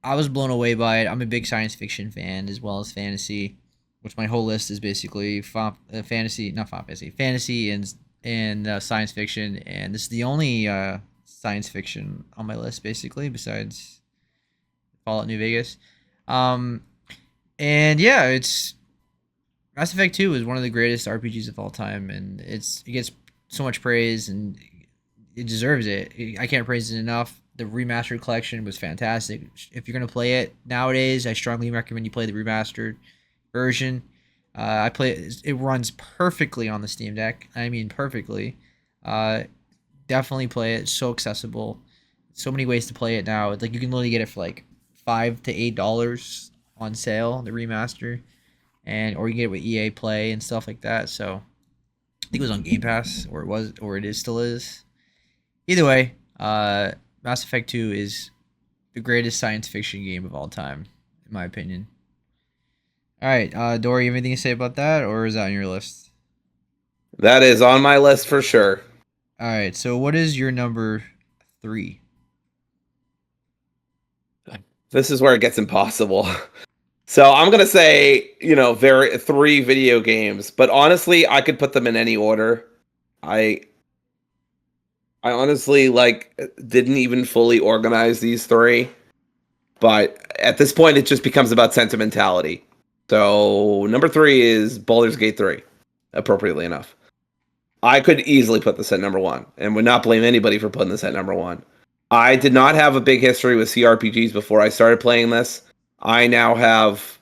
A: I was blown away by it. I'm a big science fiction fan as well as fantasy, which my whole list is basically fantasy, not fantasy, fantasy and science fiction. And this is the only science fiction on my list, basically, besides Fallout New Vegas. Um, and yeah, it's Mass Effect 2 is one of the greatest RPGs of all time, and it gets so much praise, and it deserves it. I can't praise it enough. The remastered collection was fantastic. If you're gonna play it nowadays, I strongly recommend you play the remastered version. I play it; it runs perfectly on the Steam Deck. I mean, perfectly. Uh, Definitely play it. It's so accessible. So many ways to play it now. Like you can literally get it for like $5 to $8 on sale. The remaster, and or you can get it with EA Play and stuff like that. So I think it was on Game Pass, or it was, or it is still is. Either way, Mass Effect 2 is the greatest science fiction game of all time, in my opinion. All right, Dory, you have anything to say about that, or is that on your list?
B: that is on my list for sure.
A: All right, so what is your number 3?
B: This is where it gets impossible. So I'm gonna say, very three video games, but honestly, I could put them in any order. I I honestly didn't even fully organize these three, but at this point, it just becomes about sentimentality. So number three is Baldur's Gate 3, appropriately enough. I could easily put this at number one and would not blame anybody for putting this at number one. I did not have a big history with CRPGs before I started playing this. I now have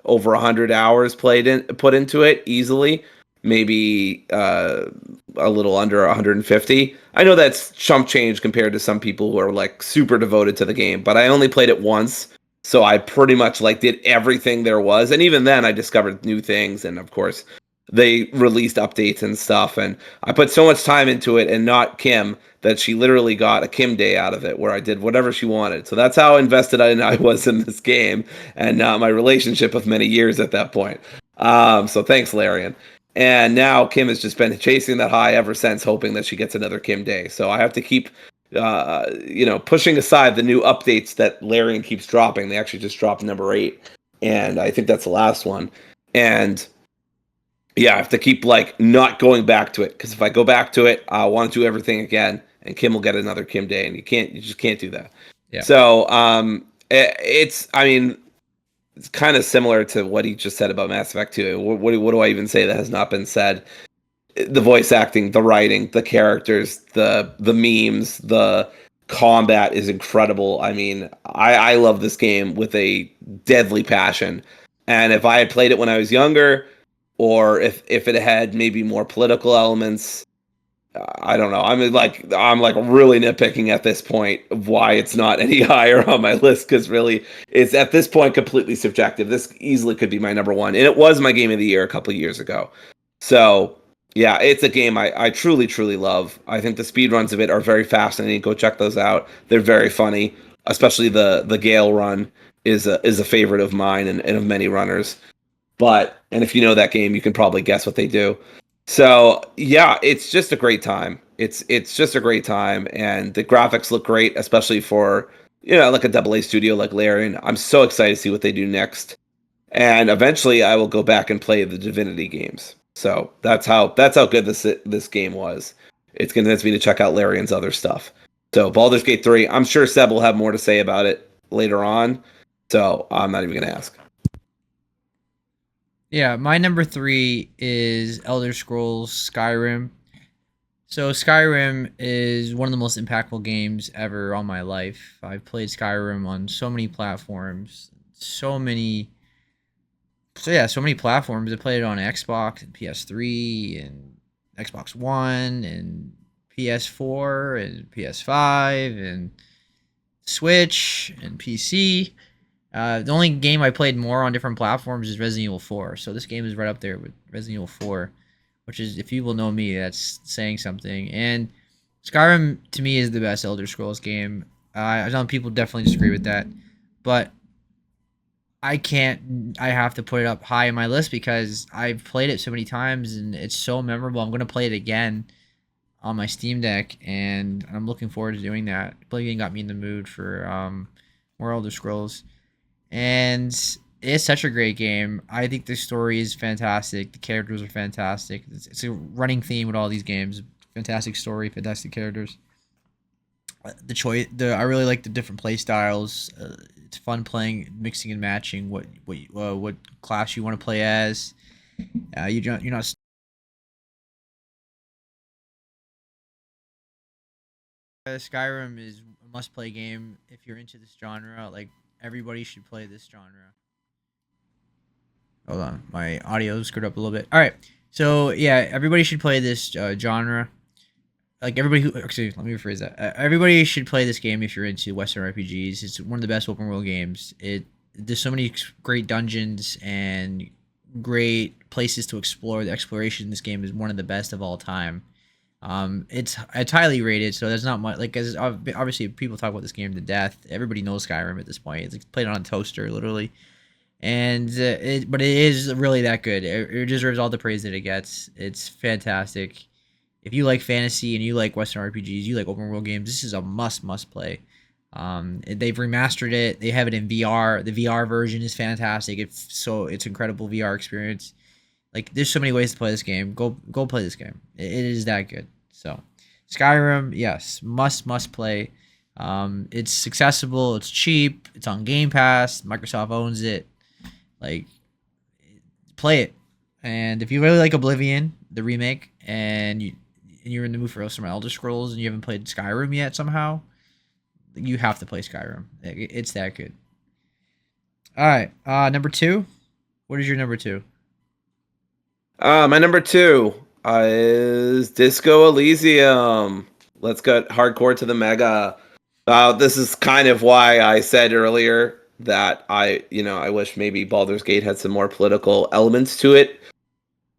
B: over 100 hours put into it easily, maybe a little under 150. I know that's chump change compared to some people who are like super devoted to the game, but I only played it once, so I pretty much like did everything there was, and even then I discovered new things, and of course they released updates and stuff, and I put so much time into it, and not Kim, that she literally got a Kim day out of it where I did whatever she wanted. So that's how invested I was in this game, and my relationship of many years at that point. So thanks, Larian. And now Kim has just been chasing that high ever since, hoping that she gets another Kim day. So I have to keep, pushing aside the new updates that Larian keeps dropping. They actually just dropped number 8, and I think that's the last one. And yeah, I have to keep not going back to it, because if I go back to it, I want to do everything again, and Kim will get another Kim day, and you just can't do that.
A: Yeah.
B: So, I mean, it's kind of similar to what he just said about Mass Effect 2. What do I even say that has not been said? The voice acting, the writing, the characters, the memes, the combat is incredible. I mean, I love this game with a deadly passion. And if I had played it when I was younger, or if it had maybe more political elements, I don't know. I'm like really nitpicking at this point of why it's not any higher on my list, because really it's at this point completely subjective. This easily could be my number one, and it was my game of the year a couple of years ago. So yeah, it's a game I truly truly love. I think the speed runs of it are very fascinating. Go check those out. They're very funny, especially the Gale run is a favorite of mine and of many runners. And if you know that game, you can probably guess what they do. So yeah, it's just a great time. It's just a great time, and the graphics look great, especially for like a double A studio like Larian. I'm so excited to see what they do next, and eventually I will go back and play the Divinity games. So that's how good this game was. It's convinced me to check out Larian's other stuff. So Baldur's Gate 3, I'm sure Seb will have more to say about it later on. So I'm not even gonna ask.
A: Yeah, my number 3 is Elder Scrolls Skyrim. So Skyrim is one of the most impactful games ever on my life. I've played Skyrim on so many platforms, so many platforms. I played it on Xbox and PS3 and Xbox One and PS4 and PS5 and Switch and PC. The only game I played more on different platforms is Resident Evil 4. So this game is right up there with Resident Evil 4, which is, if you will know me, that's saying something. And Skyrim to me is the best Elder Scrolls game. I know people definitely disagree with that, but I can't. I have to put it up high in my list because I've played it so many times and it's so memorable. I'm gonna play it again on my Steam Deck, and I'm looking forward to doing that. Oblivion got me in the mood for more Elder Scrolls, and it's such a great game. I think the story is fantastic. The characters are fantastic. It's a running theme with all these games. Fantastic story, fantastic characters. I really like the different play styles. It's fun playing, mixing and matching what class you want to play as. You're not. Skyrim is a must play game if you're into this genre. Like, everybody should play this genre. Hold on, my audio screwed up a little bit. All right, so yeah, everybody should play this genre. Like, everybody who, actually, let me rephrase that. Everybody should play this game if you're into Western RPGs. It's one of the best open world games. There's so many great dungeons and great places to explore. The exploration in this game is one of the best of all time. It's highly rated, so there's not much, like, as obviously people talk about this game to death. Everybody knows Skyrim at this point. It's like played on a toaster, literally. And but it is really that good. It deserves all the praise that it gets. It's fantastic. If you like fantasy and you like Western RPGs, you like open world games, this is a must play. They've remastered it. They have it in VR. The VR version is fantastic. It's incredible VR experience. Like there's so many ways to play this game. Go play this game. It is that good. So Skyrim, yes, must play. It's accessible. It's cheap. It's on Game Pass. Microsoft owns it. Like play it. And if you really like Oblivion, the remake, and you're in the mood for some Elder Scrolls and you haven't played Skyrim yet somehow, you have to play Skyrim. It's that good. All right, number two. What is your number two?
B: My number two is Disco Elysium. Let's get hardcore to the mega. This is kind of why I said earlier that I wish maybe Baldur's Gate had some more political elements to it.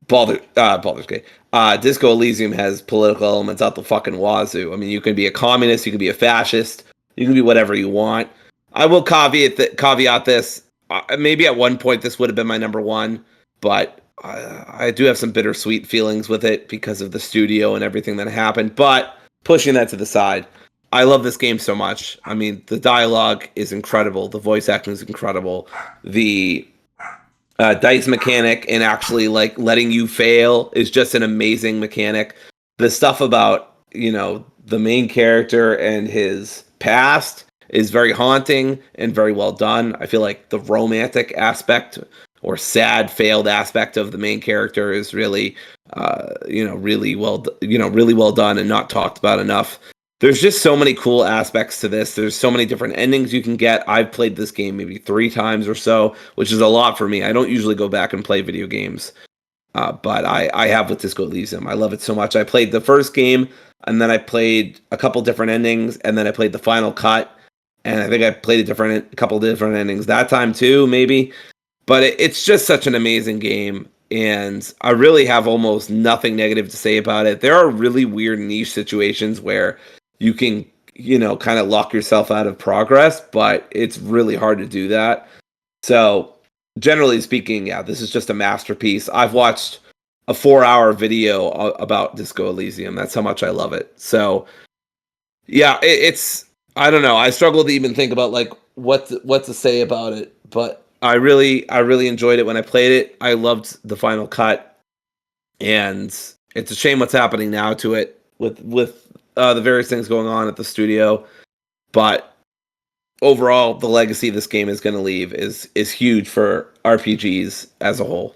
B: Baldur's Gate. Disco Elysium has political elements out the fucking wazoo. I mean, you can be a communist, you can be a fascist, you can be whatever you want. I will caveat this. Maybe at one point this would have been my number one, but I do have some bittersweet feelings with it because of the studio and everything that happened. But pushing that to the side, I love this game so much. I mean, the dialogue is incredible. The voice acting is incredible. The dice mechanic and actually like letting you fail is just an amazing mechanic. The stuff about the main character and his past is very haunting and very well done. I feel like the romantic aspect or sad failed aspect of the main character is really really well done and not talked about enough. There's just so many cool aspects to this. There's so many different endings you can get. I've played this game maybe 3 times or so, which is a lot for me. I don't usually go back and play video games, but I have with Disco Elysium. I love it so much. I played the first game, and then I played a couple different endings, and then I played the final cut, and I think I played a couple different endings that time too, maybe. But it's just such an amazing game, and I really have almost nothing negative to say about it. There are really weird niche situations where you can, kind of lock yourself out of progress, but it's really hard to do that. So, generally speaking, yeah, this is just a masterpiece. I've watched a 4-hour video about Disco Elysium. That's how much I love it. So, yeah, it's I don't know. I struggle to even think about like what to say about it, but I really enjoyed it when I played it. I loved the final cut, and it's a shame what's happening now to it with the various things going on at the studio. But overall, the legacy this game is going to leave is huge for RPGs as a whole.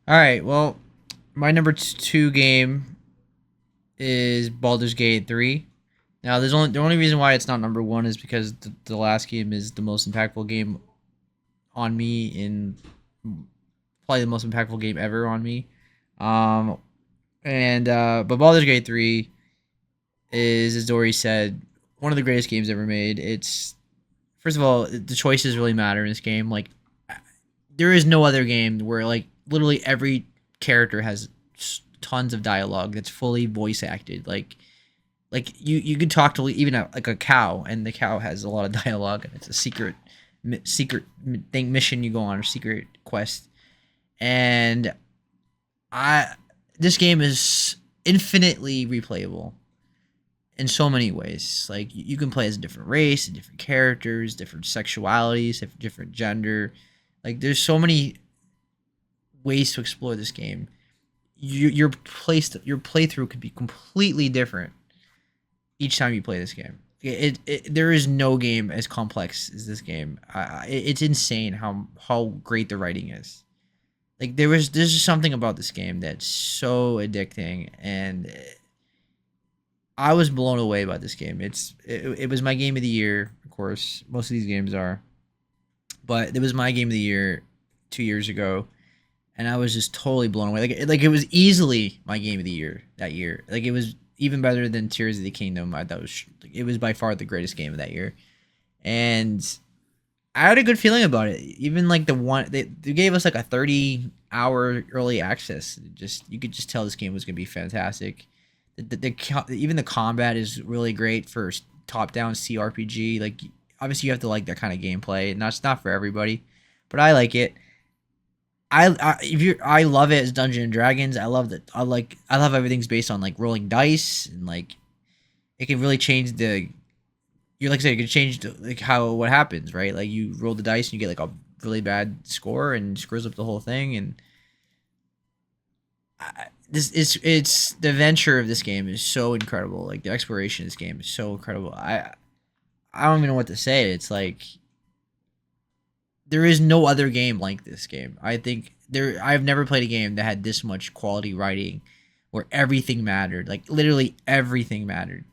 A: All right, well, my number two game is Baldur's Gate 3. Now, the only reason why it's not number one is because the last game is the most impactful game on me in probably the most impactful game ever on me. But Baldur's Gate 3 is, as Dory said, one of the greatest games ever made. It's first of all, the choices really matter in this game. Like, there is no other game where like literally every character has tons of dialogue that's fully voice acted. Like you could talk to even like a cow, and the cow has a lot of dialogue, and it's a secret thing mission you go on, or secret quest. And I this game is infinitely replayable in so many ways. Like you can play as a different race, different characters, different sexualities, different gender. Like there's so many ways to explore this game. Your playthrough could be completely different each time you play this game. There is no game as complex as this game. It's insane how great the writing is. Like there's just something about this game that's so addicting, and I was blown away by this game. It was my game of the year, of course. Most of these games are, but it was my game of the year 2 years ago, and I was just totally blown away. Like it was easily my game of the year that year. Like it was even better than Tears of the Kingdom. I thought it was by far the greatest game of that year, and I had a good feeling about it. Even like they gave us like a 30-hour early access. You could just tell this game was gonna be fantastic. Even the combat is really great for top down CRPG. Like obviously you have to like that kind of gameplay, and that's not for everybody, but I like it. I love it as Dungeons and Dragons. I love that. I love everything's based on like rolling dice, and like it can really change the. You're like I said, it can change like how what happens, right? Like you roll the dice and you get like a really bad score and screws up the whole thing. And this it's the adventure of this game is so incredible. Like the exploration of this game is so incredible. I don't even know what to say. It's like there is no other game like this game. I think I've never played a game that had this much quality writing where everything mattered. Like literally everything mattered.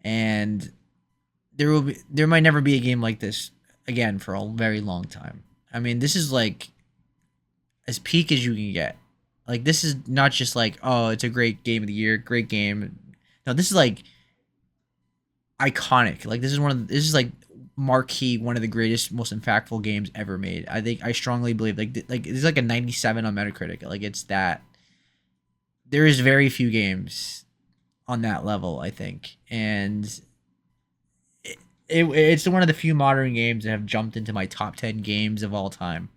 A: And there might never be a game like this again for a very long time. I mean, this is like as peak as you can get. Like this is not just like, oh, it's a great game of the year, great game. No, this is like iconic. Like this is like marquee, one of the greatest, most impactful games ever made. I strongly believe like it's like a 97 on Metacritic. Like it's that. There is very few games on that level, I think, and it's one of the few modern games that have jumped into my top 10 games of all time.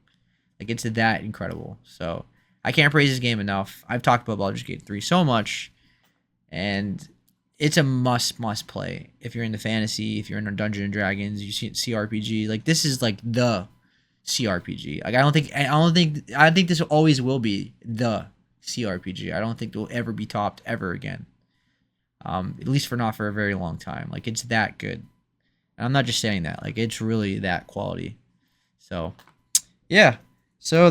A: Like it's that incredible. So I can't praise this game enough. I've talked about Baldur's Gate 3 so much, and it's a must play if you're into fantasy, if you're into Dungeons and Dragons, you see CRPG. Like this is like the CRPG. Like I think this always will be the CRPG. I don't think it will ever be topped ever again. At least for not for a very long time. Like it's that good. And I'm not just saying that. Like it's really that quality. So, yeah. So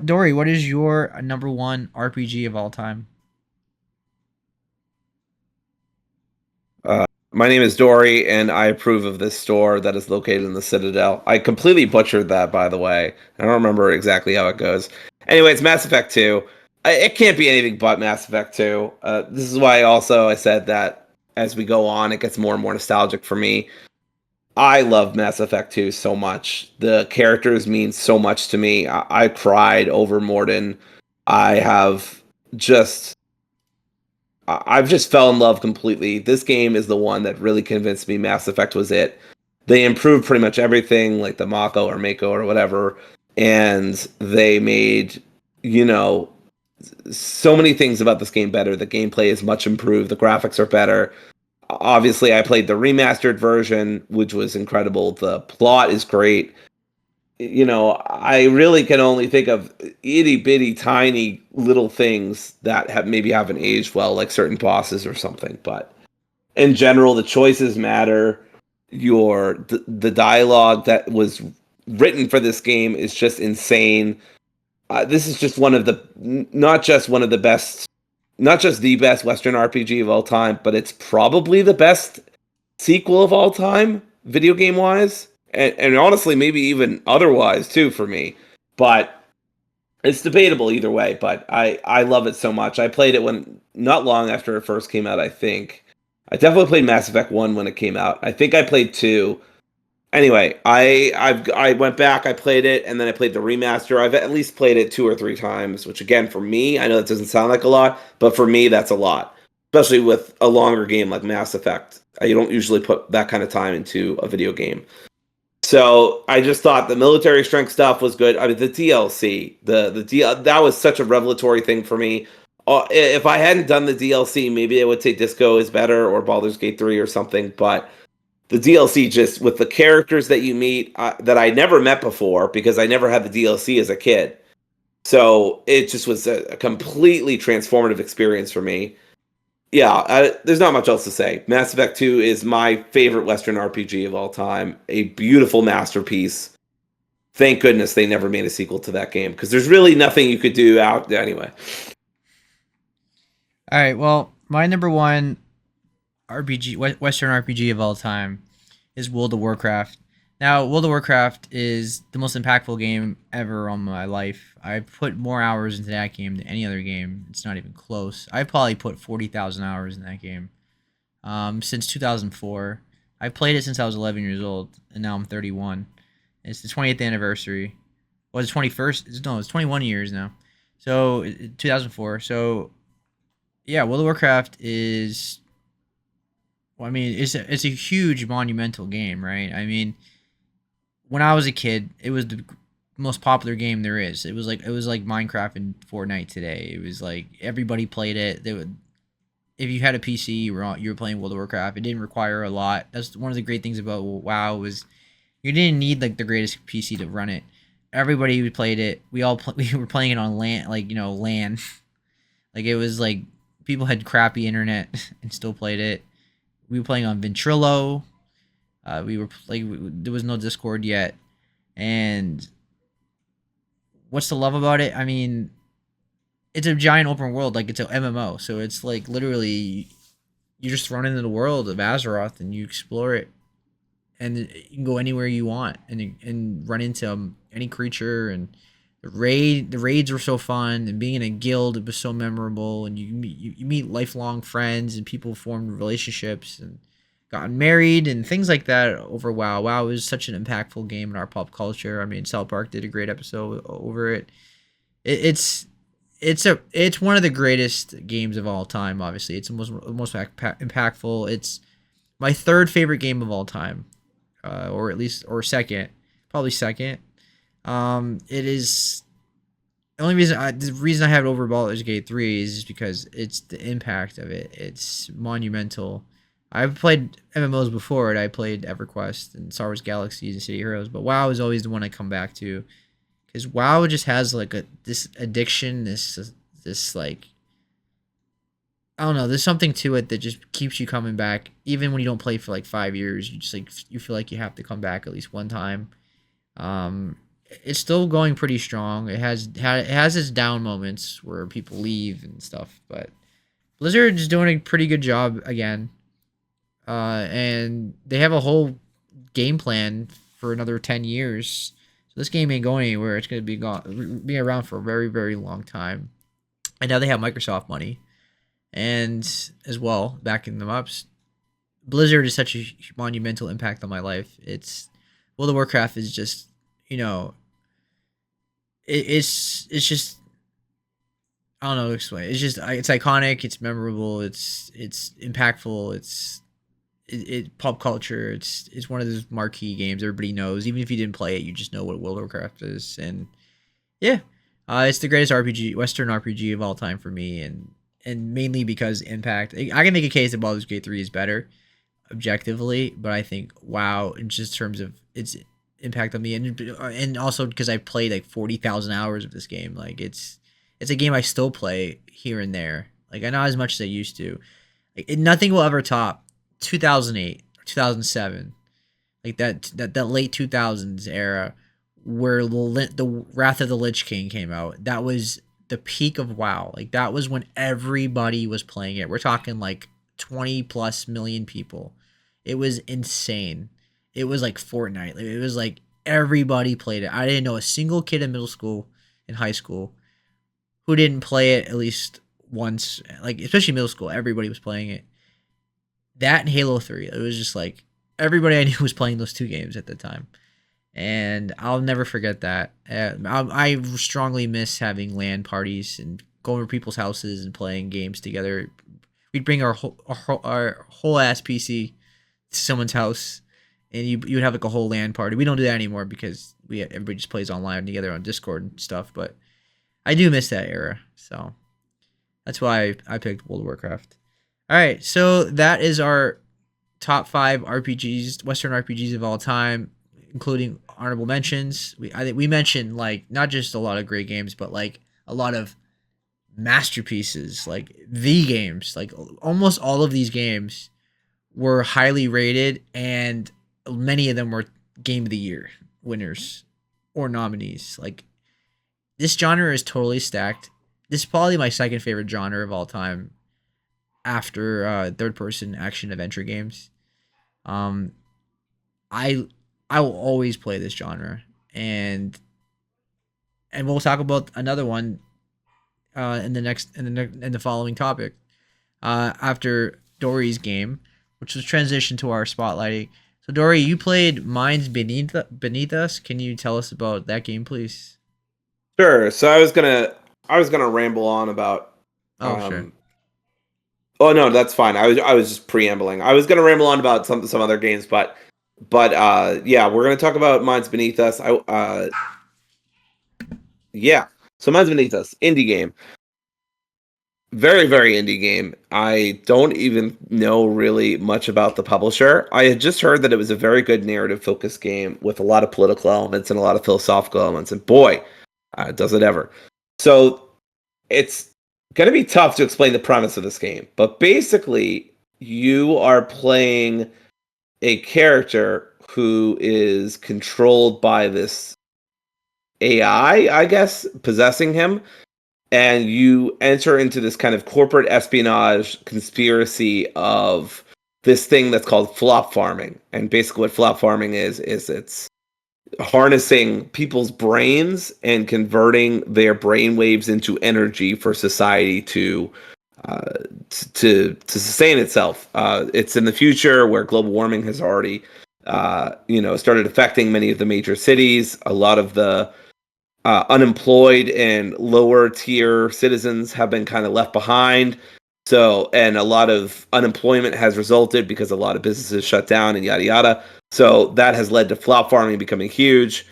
A: Dory, what is your number one RPG of all time?
B: My name is Dory, and I approve of this store that is located in the Citadel. I completely butchered that, by the way. I don't remember exactly how it goes. Anyway, it's Mass Effect 2. It can't be anything but Mass Effect 2. This is why also I said that as we go on, it gets more and more nostalgic for me. I love Mass Effect 2 so much. The characters mean so much to me. I cried over Mordin. I have just I've just fell in love completely. This game is the one that really convinced me Mass Effect was it. They improved pretty much everything, like the Mako or Mako or whatever, and they made, you know, so many things about this game better. The gameplay is much improved. The graphics are better. Obviously, I played the remastered version, which was incredible. The plot is great. I really can only think of itty bitty tiny little things that haven't aged well, like certain bosses or something. But in general, the choices matter. The dialogue that was written for this game is just insane. This is just not just one of the best, not just the best Western RPG of all time, but it's probably the best sequel of all time, video game wise. And honestly, maybe even otherwise too for me. But it's debatable either way. But I love it so much. I played it when not long after it first came out. I think I definitely played Mass Effect 1 when it came out. I think I played 2. Anyway, I went back. I played it, and then I played the remaster. I've at least played it 2 or 3 times. Which again, for me, I know that doesn't sound like a lot, but for me, that's a lot. Especially with a longer game like Mass Effect. You don't usually put that kind of time into a video game. So I just thought the military strength stuff was good. I mean, the DLC, that was such a revelatory thing for me. If I hadn't done the DLC, maybe I would say Disco is better or Baldur's Gate 3 or something. But the DLC, just with the characters that you meet that I never met before because I never had the DLC as a kid. So it just was a completely transformative experience for me. Yeah, there's not much else to say. Mass Effect 2 is my favorite Western RPG of all time. A beautiful masterpiece. Thank goodness they never made a sequel to that game because there's really nothing you could do out anyway.
A: All right, well, my number one RPG, Western RPG of all time, is World of Warcraft. Now, World of Warcraft is the most impactful game ever on my life. I put more hours into that game than any other game. It's not even close. I probably put 40,000 hours in that game since 2004. I played it since I was 11 years old, and now I'm 31. It's the 20th anniversary. Well, it's 21st. No, it's 21 years now. So, 2004. So, yeah, World of Warcraft is. Well, I mean, it's a huge monumental game, right? I mean, when I was a kid, it was the most popular game there is. It was like Minecraft and Fortnite today. It was like everybody played it. if you had a PC, you were playing World of Warcraft. It didn't require a lot. That's one of the great things about WoW was you didn't need like the greatest PC to run it. Everybody who played it, we were playing it on LAN, like LAN. Like it was like people had crappy internet and still played it. We were playing on Ventrilo. We were like there was no Discord yet, and what's to love about it? I mean, it's a giant open world, like it's an MMO, so it's like literally you just run into the world of Azeroth and you explore it, and you can go anywhere you want and run into any creature. And the raids were so fun, and being in a guild, it was so memorable, and you meet lifelong friends, and people formed relationships and gotten married and things like that over WoW. WoW is such an impactful game in our pop culture. I mean, South Park did a great episode over it. It's it's one of the greatest games of all time. Obviously, it's the most impactful. It's my third favorite game of all time, or at least or second, probably second. It is the reason I have it over Baldur's Gate 3 is just because it's the impact of it. It's monumental. I've played MMOs before. I played EverQuest and Star Wars Galaxies and City Heroes, but WoW is always the one I come back to because WoW just has like this addiction, this like I don't know. There's something to it that just keeps you coming back, even when you don't play for like 5 years. You just like you feel like you have to come back at least one time. Um, it's still going pretty strong. It has its down moments where people leave and stuff, but Blizzard is doing a pretty good job again. And they have a whole game plan for another 10 years. So this game ain't going anywhere. It's going to be around for a very very long time. And now they have Microsoft money, and as well backing them up. Blizzard is such a monumental impact on my life. It's World of Warcraft is just you know it's just I don't know how to explain. It's just it's iconic. It's memorable. It's impactful. It pop culture. It's one of those marquee games everybody knows. Even if you didn't play it, you just know what World of Warcraft is. And yeah, it's the greatest RPG, Western RPG of all time for me, and mainly because impact. I can make a case that Baldur's Gate 3 is better objectively, but I think WoW in just terms of its impact on me, and also because I played like 40,000 hours of this game. Like it's a game I still play here and there. Like I not as much as I used to. Like nothing will ever top 2008 or 2007. Like that late 2000s era where the Wrath of the Lich King came out. That was the peak of WoW. Like that was when everybody was playing it. We're talking like 20 plus million people. It was insane. It was like Fortnite. Like, it was like everybody played it. I didn't know a single kid in middle school and high school who didn't play it at least once. Like especially middle school, everybody was playing it. That and Halo 3. It was just like everybody I knew was playing those two games at the time. And I'll never forget that. I strongly miss having LAN parties and going to people's houses and playing games together. We'd bring our whole ass PC to someone's house, and you would have like a whole LAN party. We don't do that anymore because everybody just plays online together on Discord and stuff. But I do miss that era, so that's why I picked World of Warcraft. All right, so that is our top 5 RPGs, Western RPGs of all time, including honorable mentions. I think we mentioned like not just a lot of great games, but like a lot of masterpieces, like the games. Like almost all of these games were highly rated, and many of them were Game of the Year winners or nominees. Like this genre is totally stacked. This is probably my second favorite genre of all time, after third-person action adventure games. Um, I I will always play this genre, and we'll talk about another one in the following topic after Dory's game, which was transitioned to our spotlighting. So Dory, you played Beneath Us. Can you tell us about that game, please?
B: Sure. So I was gonna ramble on about.
A: Oh, sure.
B: Oh no, that's fine. I was just preambling. I was gonna ramble on about some other games, but yeah, we're gonna talk about Minds Beneath Us. Yeah. So Minds Beneath Us, indie game. Very, very indie game. I don't even know really much about the publisher. I had just heard that it was a very good narrative focused game with a lot of political elements and a lot of philosophical elements. And boy, does it ever. So it's going to be tough to explain the premise of this game. But basically, you are playing a character who is controlled by this AI, I guess, possessing him, and you enter into this kind of corporate espionage conspiracy of this thing that's called flop farming. And basically what flop farming is it's harnessing people's brains and converting their brain waves into energy for society uh, to sustain itself. It's in the future where global warming has already started affecting many of the major cities. A lot of the unemployed and lower tier citizens have been kind of left behind. So, and a lot of unemployment has resulted because a lot of businesses shut down and yada yada. So that has led to flop farming becoming huge.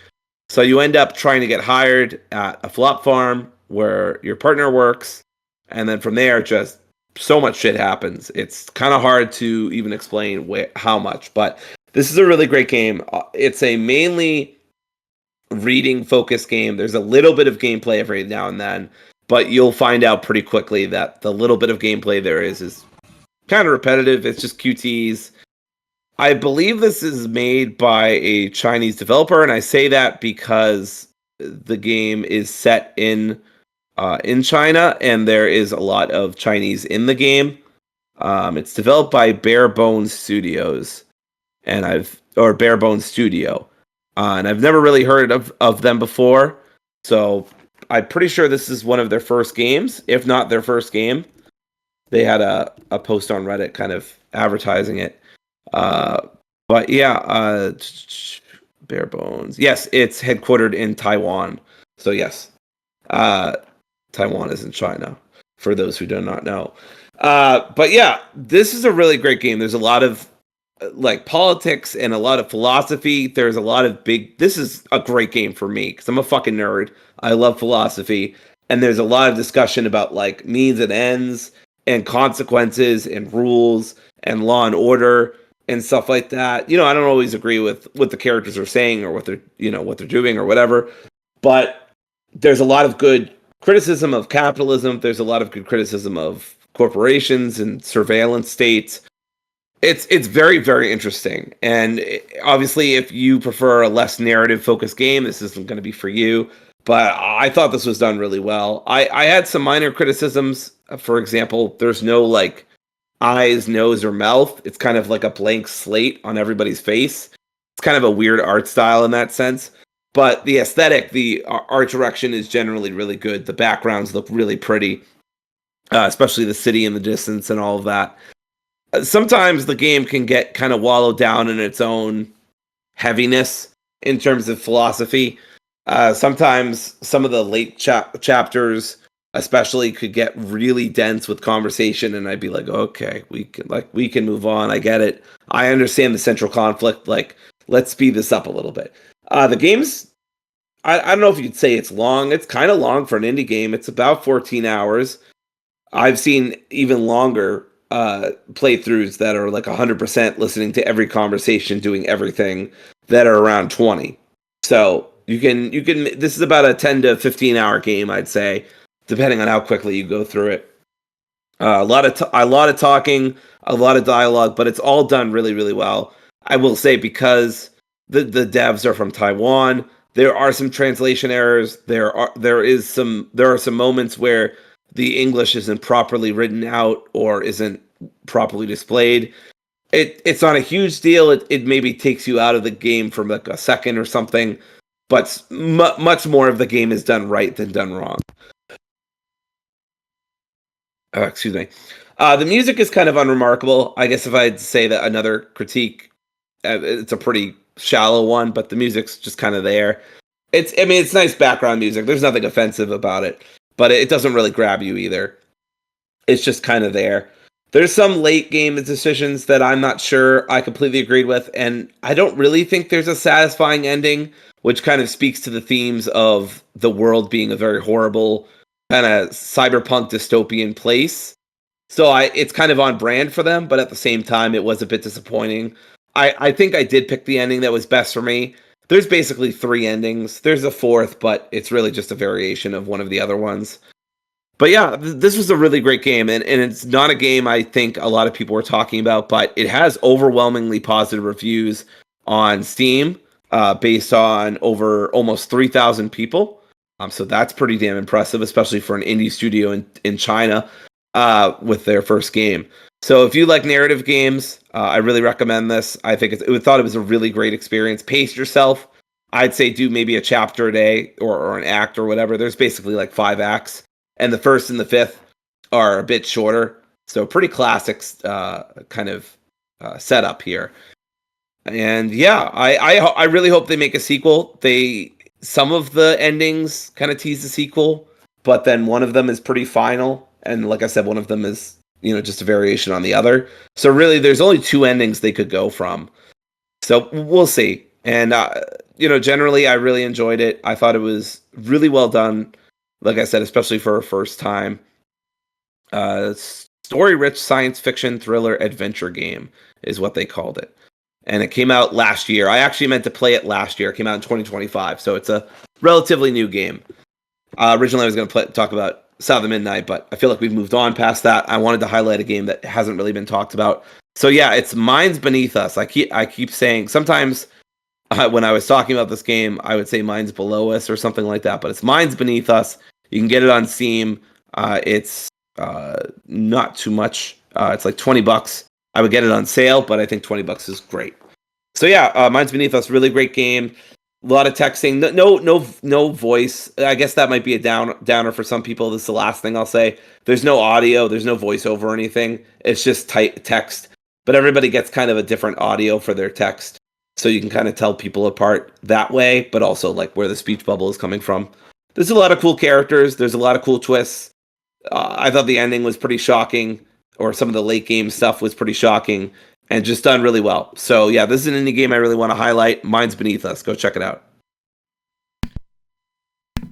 B: So you end up trying to get hired at a flop farm where your partner works, and then from there, just so much shit happens. It's kind of hard to even explain how much, but this is a really great game. It's a mainly reading focused game. There's a little bit of gameplay every now and then, but you'll find out pretty quickly that the little bit of gameplay there is kind of repetitive. It's just QTs. I believe this is made by a Chinese developer, and I say that because the game is set in China, and there is a lot of Chinese in the game. It's developed by Bare Bones Studios, or Bare Bones Studio, and I've never really heard of them before. So I'm pretty sure this is one of their first games, if not their first game. They had a post on Reddit kind of advertising it. But yeah, Bare Bones. Yes, it's headquartered in Taiwan. So yes, uh, Taiwan is in China, for those who do not know. But yeah, this is a really great game. There's a lot of like politics and a lot of philosophy. There's a lot of this is a great game for me because I'm a fucking nerd. I love philosophy. And there's a lot of discussion about like means and ends and consequences and rules and law and order and stuff like that. I don't always agree with what the characters are saying or what they're doing or whatever. But there's a lot of good criticism of capitalism. There's a lot of good criticism of corporations and surveillance states. It's very, very interesting. And obviously, if you prefer a less narrative focused game, this isn't going to be for you. But I thought this was done really well. I had some minor criticisms. For example, there's no like eyes, nose, or mouth. It's kind of like a blank slate on everybody's face. It's kind of a weird art style in that sense. But the aesthetic, the art direction is generally really good. The backgrounds look really pretty, especially the city in the distance and all of that. Sometimes the game can get kind of wallowed down in its own heaviness in terms of philosophy. Sometimes some of the late chapters, especially, could get really dense with conversation, and I'd be like, okay, we can move on. I get it. I understand the central conflict. Like, let's speed this up a little bit. The game's I don't know if you'd say it's long. It's kind of long for an indie game. It's about 14 hours. I've seen even longer playthroughs that are like 100% listening to every conversation, doing everything, that are around 20. So you can this is about a 10 to 15 hour game, I'd say, depending on how quickly you go through it. A lot of talking, a lot of dialogue, but it's all done really, really well. I will say, because the devs are from Taiwan, there are some translation errors. There are some moments where the English isn't properly written out or isn't properly displayed. It's not a huge deal. It maybe takes you out of the game for like a second or something, but much more of the game is done right than done wrong. Excuse me. The music is kind of unremarkable. I guess if I'd say that another critique, it's a pretty shallow one, but the music's just kind of there. It's nice background music. There's nothing offensive about it, but it doesn't really grab you either. It's just kind of there. There's some late game decisions that I'm not sure I completely agreed with, and I don't really think there's a satisfying ending, which kind of speaks to the themes of the world being a very horrible, kind of cyberpunk dystopian place. So it's kind of on brand for them, but at the same time, it was a bit disappointing. I think I did pick the ending that was best for me. There's basically 3 endings. There's a 4th, but it's really just a variation of one of the other ones. But yeah, this was a really great game, and it's not a game I think a lot of people were talking about, but it has overwhelmingly positive reviews on Steam, based on over almost 3,000 people. So that's pretty damn impressive, especially for an indie studio in China, with their first game. So if you like narrative games, I really recommend this. I think thought it was a really great experience. Pace yourself. I'd say do maybe a chapter a day or an act or whatever. There's basically like 5 acts, and the first and the 5th are a bit shorter. So pretty classic kind of setup here. And yeah, I really hope they make a sequel. Some of the endings kind of tease the sequel, but then one of them is pretty final, and like I said, one of them is just a variation on the other. So really, there's only 2 endings they could go from. So we'll see. And generally, I really enjoyed it. I thought it was really well done. Like I said, especially for a first time. Story-rich science fiction thriller adventure game is what they called it, and it came out last year. I actually meant to play it last year. It came out in 2025, so it's a relatively new game. Originally, I was going to talk about South of Midnight, but I feel like we've moved on past that. I wanted to highlight a game that hasn't really been talked about. So yeah, it's Minds Beneath Us. I keep saying sometimes when I was talking about this game, I would say Minds Below Us or something like that, but it's Minds Beneath Us. You can get it on Steam. It's not too much. It's like $20. I would get it on sale, but I think $20 is great. So yeah, Minds Beneath Us, really great game. A lot of texting, no voice. I guess that might be a downer for some people. This is the last thing I'll say. There's no audio, there's no voiceover or anything. It's just text. But everybody gets kind of a different audio for their text, so you can kind of tell people apart that way. But also like where the speech bubble is coming from. There's a lot of cool characters. There's a lot of cool twists. I thought the ending was pretty shocking, or some of the late game stuff was pretty shocking, and just done really well. So yeah, this is an indie game I really want to highlight. Minds Beneath Us. Go check it out.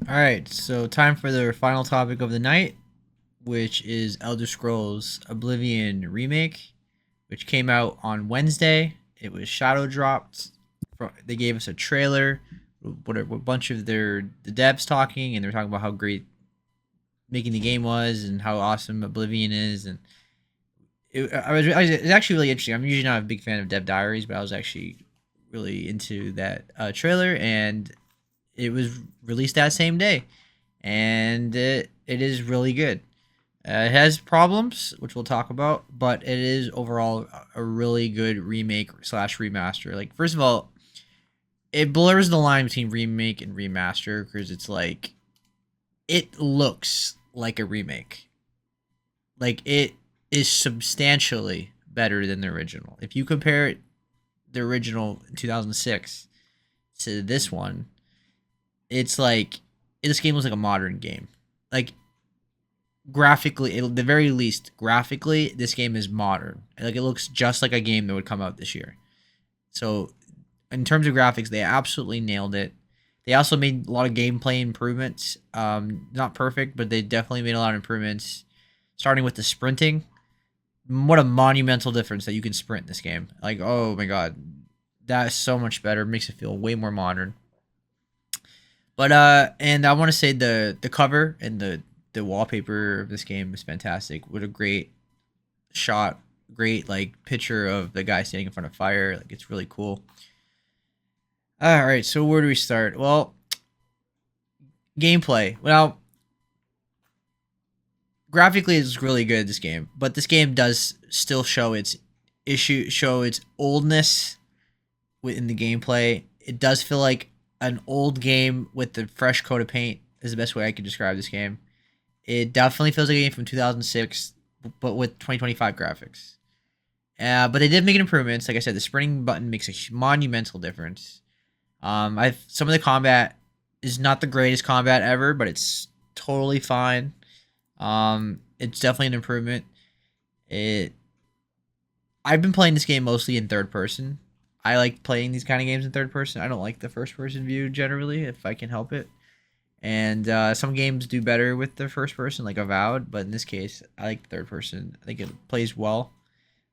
A: All right, so time for the final topic of the night, which is Elder Scrolls Oblivion Remake, which came out on Wednesday. It was shadow dropped. They gave us a trailer, a bunch of the devs talking, and they're talking about how great making the game was and how awesome Oblivion is, and it was actually really interesting. I'm usually not a big fan of Dev Diaries, but I was actually really into that trailer, and it was released that same day, and it is really good. It has problems, which we'll talk about, but it is overall a really good remake slash remaster. Like, first of all, it blurs the line between remake and remaster, because it's like it looks like a remake. Like, it is substantially better than the original. If you compare it, the original in 2006 to this one, it's like this game was like a modern game. Like, graphically, at the very least, graphically, this game is modern. Like, it looks just like a game that would come out this year. So, in terms of graphics, they absolutely nailed it. They also made a lot of gameplay improvements. Not perfect, but they definitely made a lot of improvements. Starting with the sprinting. What a monumental difference that you can sprint in this game. Like, oh my god. That is so much better. Makes it feel way more modern. But and I want to say the cover and the wallpaper of this game is fantastic. What a great shot, great like picture of the guy standing in front of fire. Like, it's really cool. All right, so where do we start? Well, gameplay. Well, graphically it's really good, this game, but this game does still show its oldness within the gameplay. It does feel like an old game with a fresh coat of paint is the best way I could describe this game. It definitely feels like a game from 2006, but with 2025 graphics. But they did make improvements. Like I said, the sprinting button makes a monumental difference. Some of the combat is not the greatest combat ever, but it's totally fine. It's definitely an improvement. I've been playing this game mostly in third person. I like playing these kind of games in third person. I don't like the first person view generally, if I can help it. And some games do better with the first person, like Avowed, but in this case, I like the third person. I think it plays well.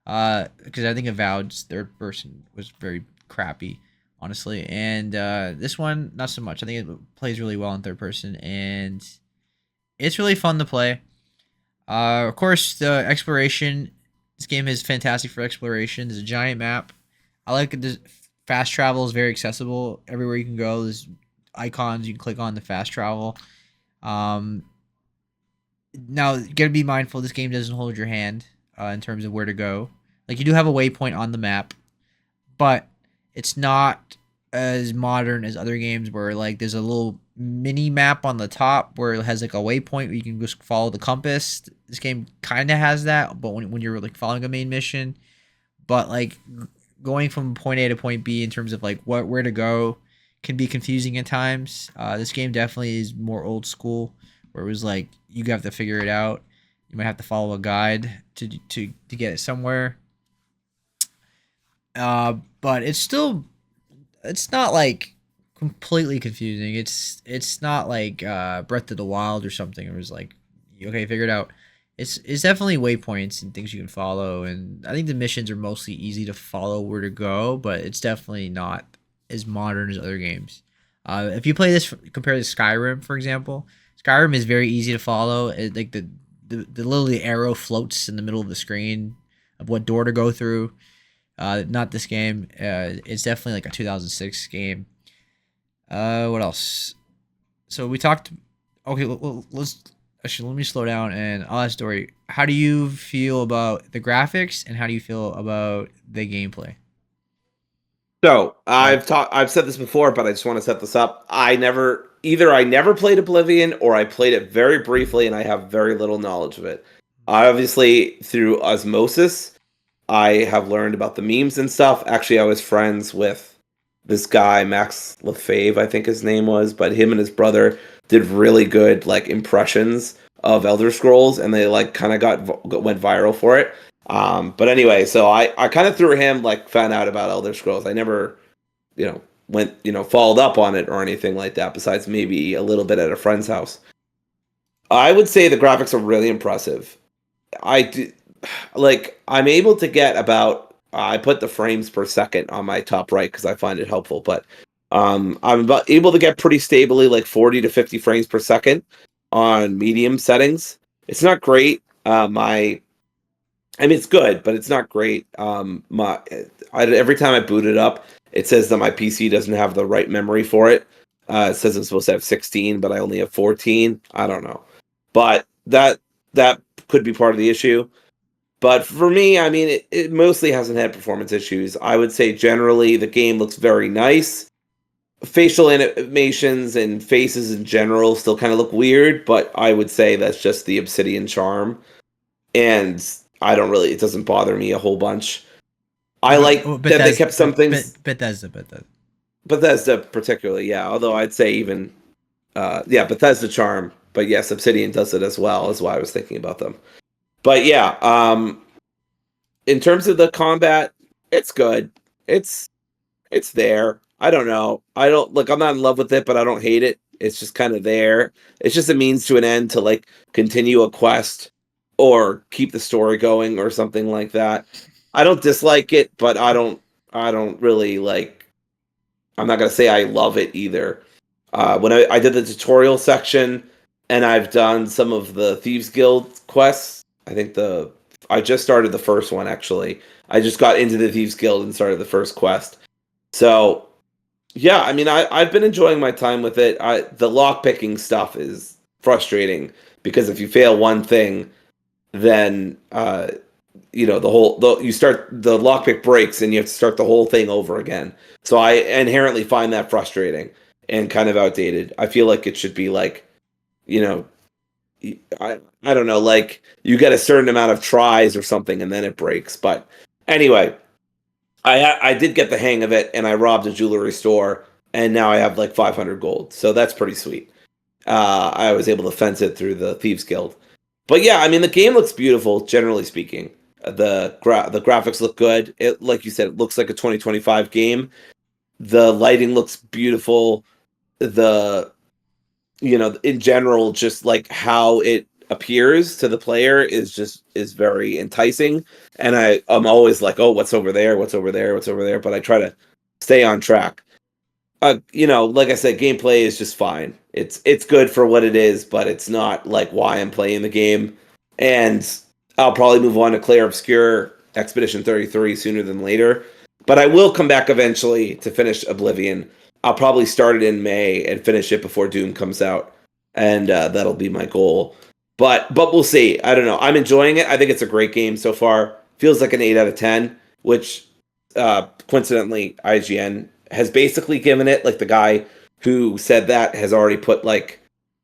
A: Because I think Avowed's third person was very crappy, honestly, and this one not so much. I think it plays really well in third person, and it's really fun to play. Of course, the exploration. This game is fantastic for exploration. There's a giant map. I like the fast travel is very accessible. Everywhere you can go, there's icons you can click on to fast travel. Um, Now you gotta be mindful. This game doesn't hold your hand in terms of where to go. Like you do have a waypoint on the map, but it's not as modern as other games where like there's a little mini map on the top where it has like a waypoint where you can just follow the compass. This game kind of has that, but when you're like following a main mission, but like going from point A to point B in terms of like where to go can be confusing at times. This game definitely is more old school, where it was like you have to figure it out. You might have to follow a guide to get it somewhere. But it's not like completely confusing. It's not like Breath of the Wild or something. It was like okay, figure it out. It's definitely waypoints and things you can follow, and I think the missions are mostly easy to follow where to go, but it's definitely not as modern as other games. If you play this compared to Skyrim, for example, Skyrim is very easy to follow. Like the little arrow floats in the middle of the screen of what door to go through. Not this game. It's definitely like a 2006 game. What else? So we talked. Okay, let's actually let me slow down and I'll ask Dory. How do you feel about the graphics and how do you feel about the gameplay?
B: So
A: Sorry.
B: I've said this before, but I just want to set this up. I never played Oblivion or I played it very briefly and I have very little knowledge of it. I obviously through osmosis I have learned about the memes and stuff. Actually, I was friends with this guy, Max Lefebvre, I think his name was, but him and his brother did really good like impressions of Elder Scrolls, and they like kind of went viral for it. But anyway, so I kind of through him like found out about Elder Scrolls. I never, went followed up on it or anything like that. Besides maybe a little bit at a friend's house. I would say the graphics are really impressive. I do, like I'm able to get about I put the frames per second on my top right because I find it helpful, but I'm about able to get pretty stably like 40 to 50 frames per second on medium settings. It's not great. I mean it's good, but it's not great. Every time I boot it up, it says that my PC doesn't have the right memory for it. It says I'm supposed to have 16, but I only have 14. I don't know, but that could be part of the issue. But for me, I mean, it mostly hasn't had performance issues. I would say generally the game looks very nice. Facial animations and faces in general still kind of look weird, but I would say that's just the Obsidian charm. And it doesn't bother me a whole bunch. I like that they kept some things.
A: Bethesda.
B: Bethesda, particularly, yeah. Although I'd say even, yeah, Bethesda charm. But yes, Obsidian does it as well, is why I was thinking about them. But yeah, in terms of the combat, it's good. It's there. I don't know. I don't I'm not in love with it, but I don't hate it. It's just kind of there. It's just a means to an end to like continue a quest or keep the story going or something like that. I don't dislike it, but I don't really like I'm not gonna say I love it either. When I did the tutorial section and I've done some of the Thieves Guild quests, I just started the first one actually. I just got into the Thieves Guild and started the first quest. So yeah, I mean I've been enjoying my time with it. The lock picking stuff is frustrating because if you fail one thing, then the lockpick breaks and you have to start the whole thing over again. So I inherently find that frustrating and kind of outdated. I feel like it should be like, you know, I don't know, like you get a certain amount of tries or something and then it breaks. But anyway, I did get the hang of it and I robbed a jewelry store and now I have like 500 gold. So that's pretty sweet. I was able to fence it through the Thieves Guild. But yeah, I mean the game looks beautiful, generally speaking. The graphics look good. It like you said, it looks like a 2025 game. The lighting looks beautiful. The in general, just like how it appears to the player is very enticing. And I'm always like, oh, what's over there? What's over there? What's over there? But I try to stay on track. Like I said, gameplay is just fine. It's good for what it is, but it's not like why I'm playing the game. And I'll probably move on to Clair Obscure Expedition 33 sooner than later. But I will come back eventually to finish Oblivion. I'll probably start it in May and finish it before Doom comes out, and that'll be my goal. But we'll see. I don't know. I'm enjoying it. I think it's a great game so far. Feels like an 8 out of 10, which coincidentally IGN has basically given it. Like the guy who said that has already put like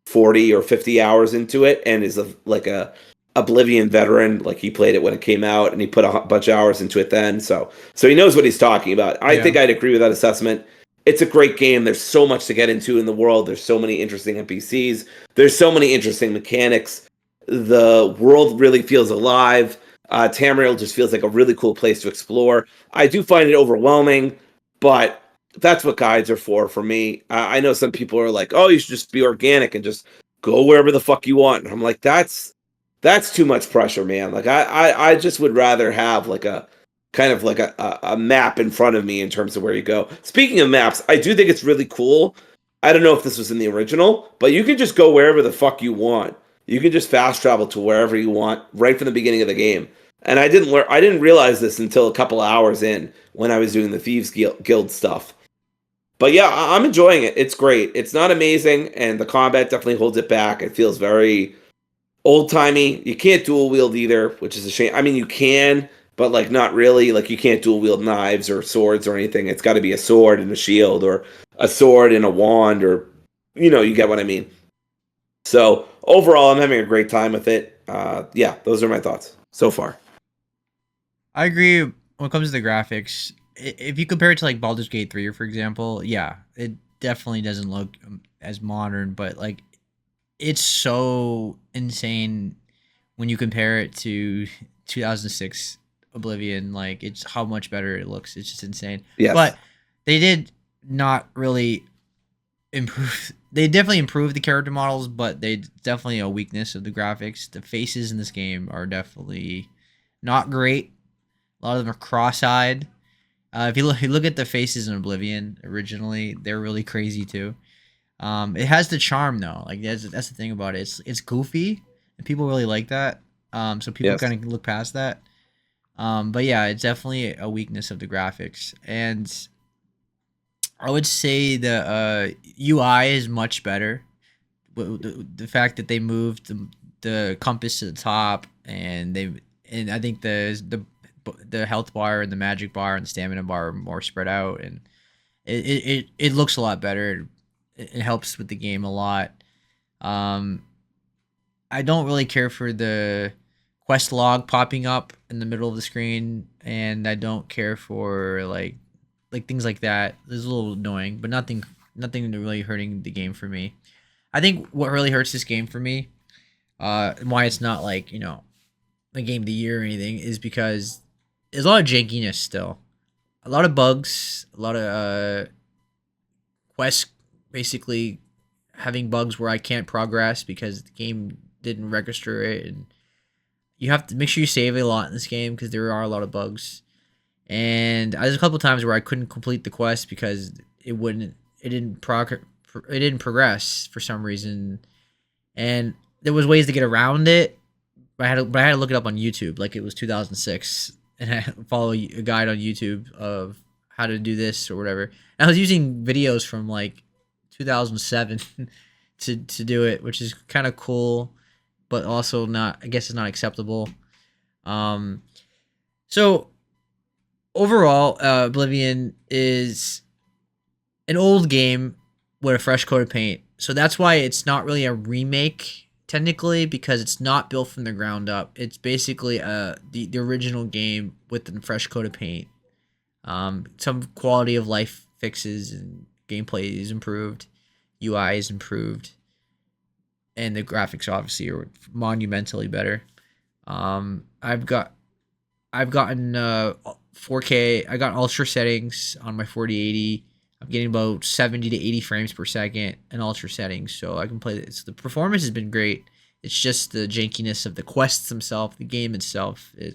B: 40 or 50 hours into it and is like a Oblivion veteran. Like he played it when it came out and he put a bunch of hours into it then. So he knows what he's talking about. I think I'd agree with that assessment. It's a great game. There's so much to get into in the world. There's so many interesting NPCs. There's so many interesting mechanics. The world really feels alive. Tamriel just feels like a really cool place to explore. I do find it overwhelming, but that's what guides are for me. I know some people are like, oh, you should just be organic and just go wherever the fuck you want. And I'm like, that's too much pressure, man. Like I just would rather have like a kind of like a map in front of me in terms of where you go. Speaking of maps, I do think it's really cool. I don't know if this was in the original, but you can just go wherever the fuck you want. You can just fast travel to wherever you want right from the beginning of the game. And I didn't realize this until a couple of hours in when I was doing the Thieves Guild stuff. But yeah, I'm enjoying it. It's great. It's not amazing, and the combat definitely holds it back. It feels very old timey. You can't dual wield either, which is a shame. I mean, you can, but like not really. Like you can't dual wield knives or swords or anything. It's got to be a sword and a shield, or a sword and a wand, or you get what I mean. So overall, I'm having a great time with it. Yeah, those are my thoughts so far.
A: I agree when it comes to the graphics. If you compare it to like Baldur's Gate 3, for example, yeah, it definitely doesn't look as modern, but like it's so insane when you compare it to 2006 Oblivion. Like it's how much better it looks. It's just insane.
B: Yes.
A: But they did not really improve. They definitely improved the character models, but they definitely a weakness of the graphics. The faces in this game are definitely not great. A lot of them are cross-eyed. If you look at the faces in Oblivion originally, they're really crazy too. It has the charm though. Like that's the thing about it. It's goofy, and people really like that. So people
B: Yes.
A: kind of look past that. But yeah, it's definitely a weakness of the graphics, and I would say the UI is much better. The fact that they moved the compass to the top, and I think the health bar and the magic bar and the stamina bar are more spread out, and it looks a lot better. It helps with the game a lot. I don't really care for the quest log popping up in the middle of the screen, and I don't care for like things like that. It's a little annoying, but nothing really hurting the game for me. I think what really hurts this game for me, why it's not like a game of the year or anything, is because there's a lot of jankiness still, a lot of bugs, a lot of quests basically having bugs where I can't progress because the game didn't register it, and you have to make sure you save a lot in this game because there are a lot of bugs. And there's a couple times where I couldn't complete the quest because it didn't progress for some reason, and there was ways to get around it. But I had to look it up on YouTube, like it was 2006, and I follow a guide on YouTube of how to do this or whatever. And I was using videos from like 2007 to do it, which is kind of cool, but also not. I guess it's not acceptable. So overall, Oblivion is an old game with a fresh coat of paint. So that's why it's not really a remake technically, because it's not built from the ground up. It's basically the original game with a fresh coat of paint. Some quality of life fixes and gameplay is improved, UI is improved, and the graphics obviously are monumentally better. I've gotten 4K. I got ultra settings on my 4080. I'm getting about 70 to 80 frames per second in ultra settings, so I can play this. The performance has been great. It's just the jankiness of the quests themselves, the game itself. The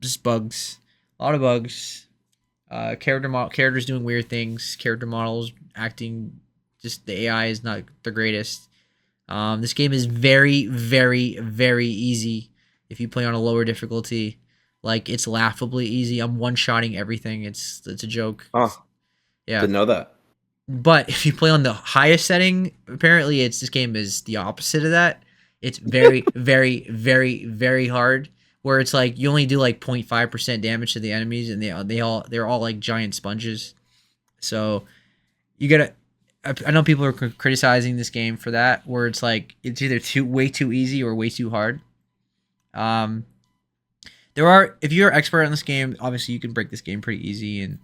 A: just bugs, a lot of bugs. Characters doing weird things. Character models acting, just the AI is not the greatest. This game is very, very, very easy if you play on a lower difficulty. Like it's laughably easy. I'm one shotting everything. It's a joke.
B: Oh,
A: Yeah.
B: didn't know that.
A: But if you play on the highest setting, apparently this game is the opposite of that. It's very, very, very, very hard. Where it's like you only do like 0.5% damage to the enemies, and they're all like giant sponges. So you gotta. I know people are criticizing this game for that, where it's like it's either way too easy or way too hard. Um, there are if you're expert on this game, obviously you can break this game pretty easy and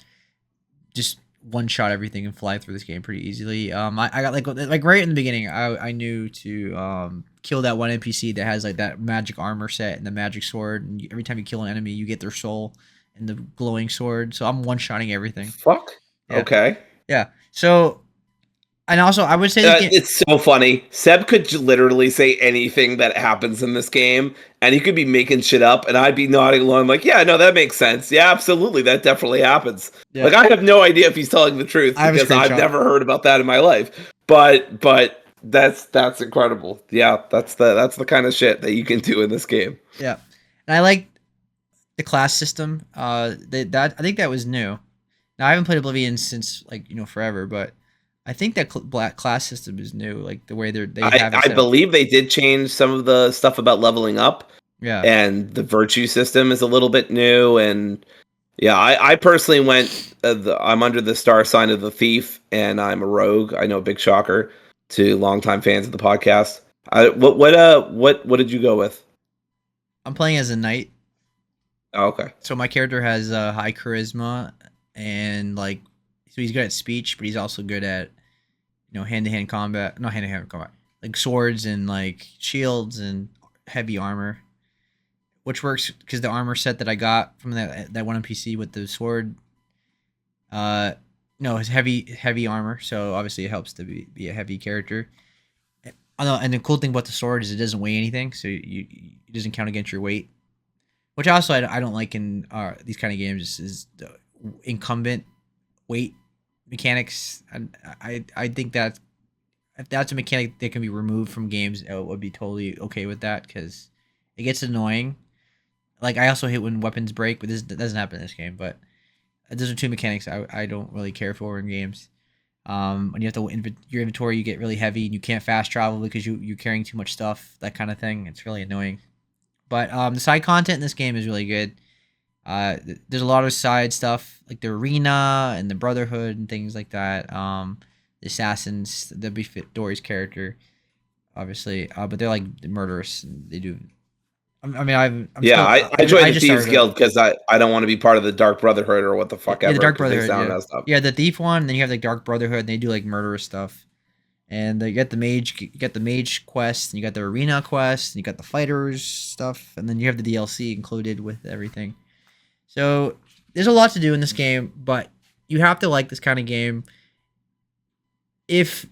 A: just one shot everything and fly through this game pretty easily. I got like right in the beginning, I knew to kill that one NPC that has like that magic armor set and the magic sword, and every time you kill an enemy, you get their soul and the glowing sword. So I'm one shotting everything.
B: Fuck.
A: Yeah,
B: Okay.
A: yeah. So and also I would say this game.
B: It's so funny. Seb could literally say anything that happens in this game, and he could be making shit up, and I'd be nodding along, like, "Yeah, no, that makes sense. Yeah, absolutely, that definitely happens."
A: Yeah,
B: Like, I have no idea if he's telling the truth
A: I have a
B: because I've
A: screenshot.
B: never heard about that in my life. But that's incredible. Yeah, that's the kind of shit that you can do in this game.
A: Yeah, and I like the class system. That I think that was new. Now I haven't played Oblivion since like forever, but I think that black class system is new. Like the way they
B: I
A: have it
B: I
A: set up.
B: believe they did change some of the stuff about leveling up,
A: Yeah,
B: and the virtue system is a little bit new. And yeah, I personally went. I'm under the star sign of the thief, and I'm a rogue. I know, big shocker to longtime fans of the podcast. What did you go with?
A: I'm playing as a knight,
B: Oh, okay.
A: so my character has high charisma and like so he's good at speech, but he's also good at hand to hand combat. Not hand to hand combat, like swords and like shields and heavy armor, which works because the armor set that I got from that one NPC with the sword. Uh, no, it's heavy armor, so obviously it helps to be a heavy character. I know, and the cool thing about the sword is it doesn't weigh anything, so it doesn't count against your weight. Which also I don't like in these kind of games is the incumbent weight mechanics. I think that if that's a mechanic that can be removed from games, I would be totally okay with that because it gets annoying. Like I also hate when weapons break, but this doesn't happen in this game. But those are two mechanics I don't really care for in games. When you have to your inventory, you get really heavy and you can't fast travel because you're carrying too much stuff. That kind of thing. It's really annoying. But the side content in this game is really good. There's a lot of side stuff like the arena and the Brotherhood and things like that. The assassins that befit Dory's character, obviously. But they're like murderous. And they do. I mean, I'm
B: Yeah,
A: still.
B: I joined
A: I
B: the
A: just
B: Thieves
A: started it.
B: Guild because I don't want to be part of the Dark Brotherhood or what the fuck
A: Yeah, the
B: ever
A: Dark
B: because they
A: Brotherhood.
B: sound
A: Yeah,
B: messed up.
A: yeah, the thief one. And then you have the Dark Brotherhood, and they do like murderous stuff. And you got the mage, quest, and you got the arena quest, and you got the fighters stuff, and then you have the DLC included with everything. So there's a lot to do in this game, but you have to like this kind of game. If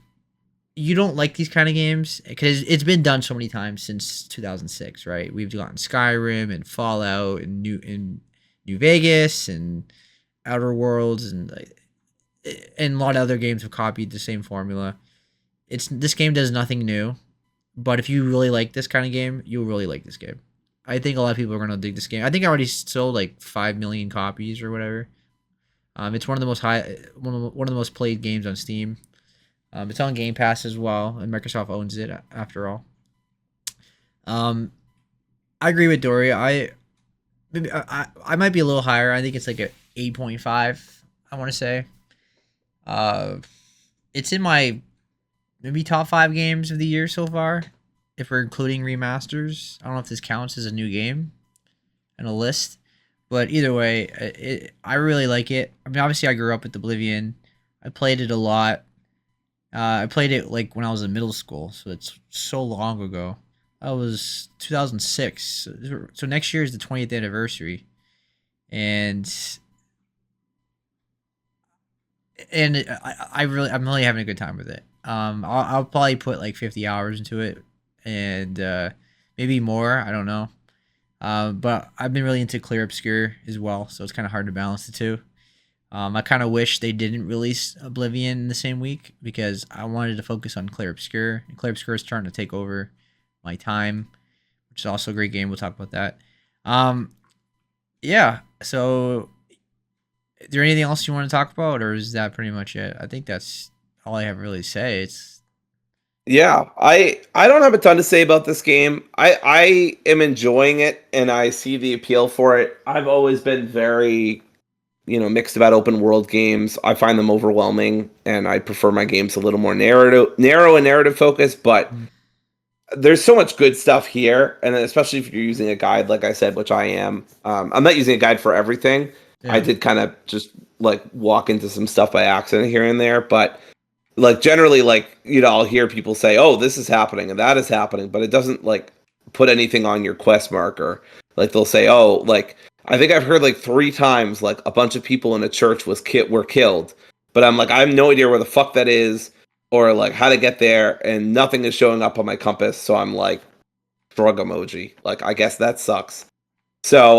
A: you don't like these kind of games, because it's been done so many times since 2006, right? We've gotten Skyrim and Fallout and New Vegas and Outer Worlds and a lot of other games have copied the same formula. This game does nothing new, but if you really like this kind of game, you'll really like this game. I think a lot of people are gonna dig this game. I think I already sold like 5 million copies or whatever. It's one of the most played games on Steam. It's on Game Pass as well, and Microsoft owns it after all. Um, I agree with Dory. I might be a little higher. I think it's like a 8.5. I want to say. Uh, it's in my maybe top 5 games of the year so far, if we're including remasters. I don't know if this counts as a new game in a list, but either way, I really like it. I mean, obviously, I grew up with Oblivion. I played it a lot. I played it like when I was in middle school, so it's so long ago. That was 2006. So next year is the 20th anniversary, and and I'm really having a good time with it. I'll probably put like 50 hours into it, and maybe more. I don't know. But I've been really into Clear Obscure as well, so it's kind of hard to balance the two. I kind of wish they didn't release Oblivion in the same week because I wanted to focus on Clear Obscure, and Clear Obscure is starting to take over my time, which is also a great game. We'll talk about that. Um, yeah. So, is there anything else you want to talk about, or is that pretty much it? I think that's all I have really to say. It's
B: Yeah, I don't have a ton to say about this game. I am enjoying it and I see the appeal for it. I've always been very, mixed about open world games. I find them overwhelming and I prefer my games a little more narrow and narrative focused, but
A: mm,
B: there's so much good stuff here, and especially if you're using a guide, like I said, which I am. I'm not using a guide for everything. I
A: yeah,
B: did kind of just like walk into some stuff by accident here and there, but like generally, like I'll hear people say, "Oh, this is happening and that is happening," but it doesn't like put anything on your quest marker. Like they'll say, "Oh, like I think I've heard like 3 times like a bunch of people in a church were killed," but I'm like, I have no idea where the fuck that is or like how to get there, and nothing is showing up on my compass. So I'm like, shrug emoji. Like I guess that sucks. So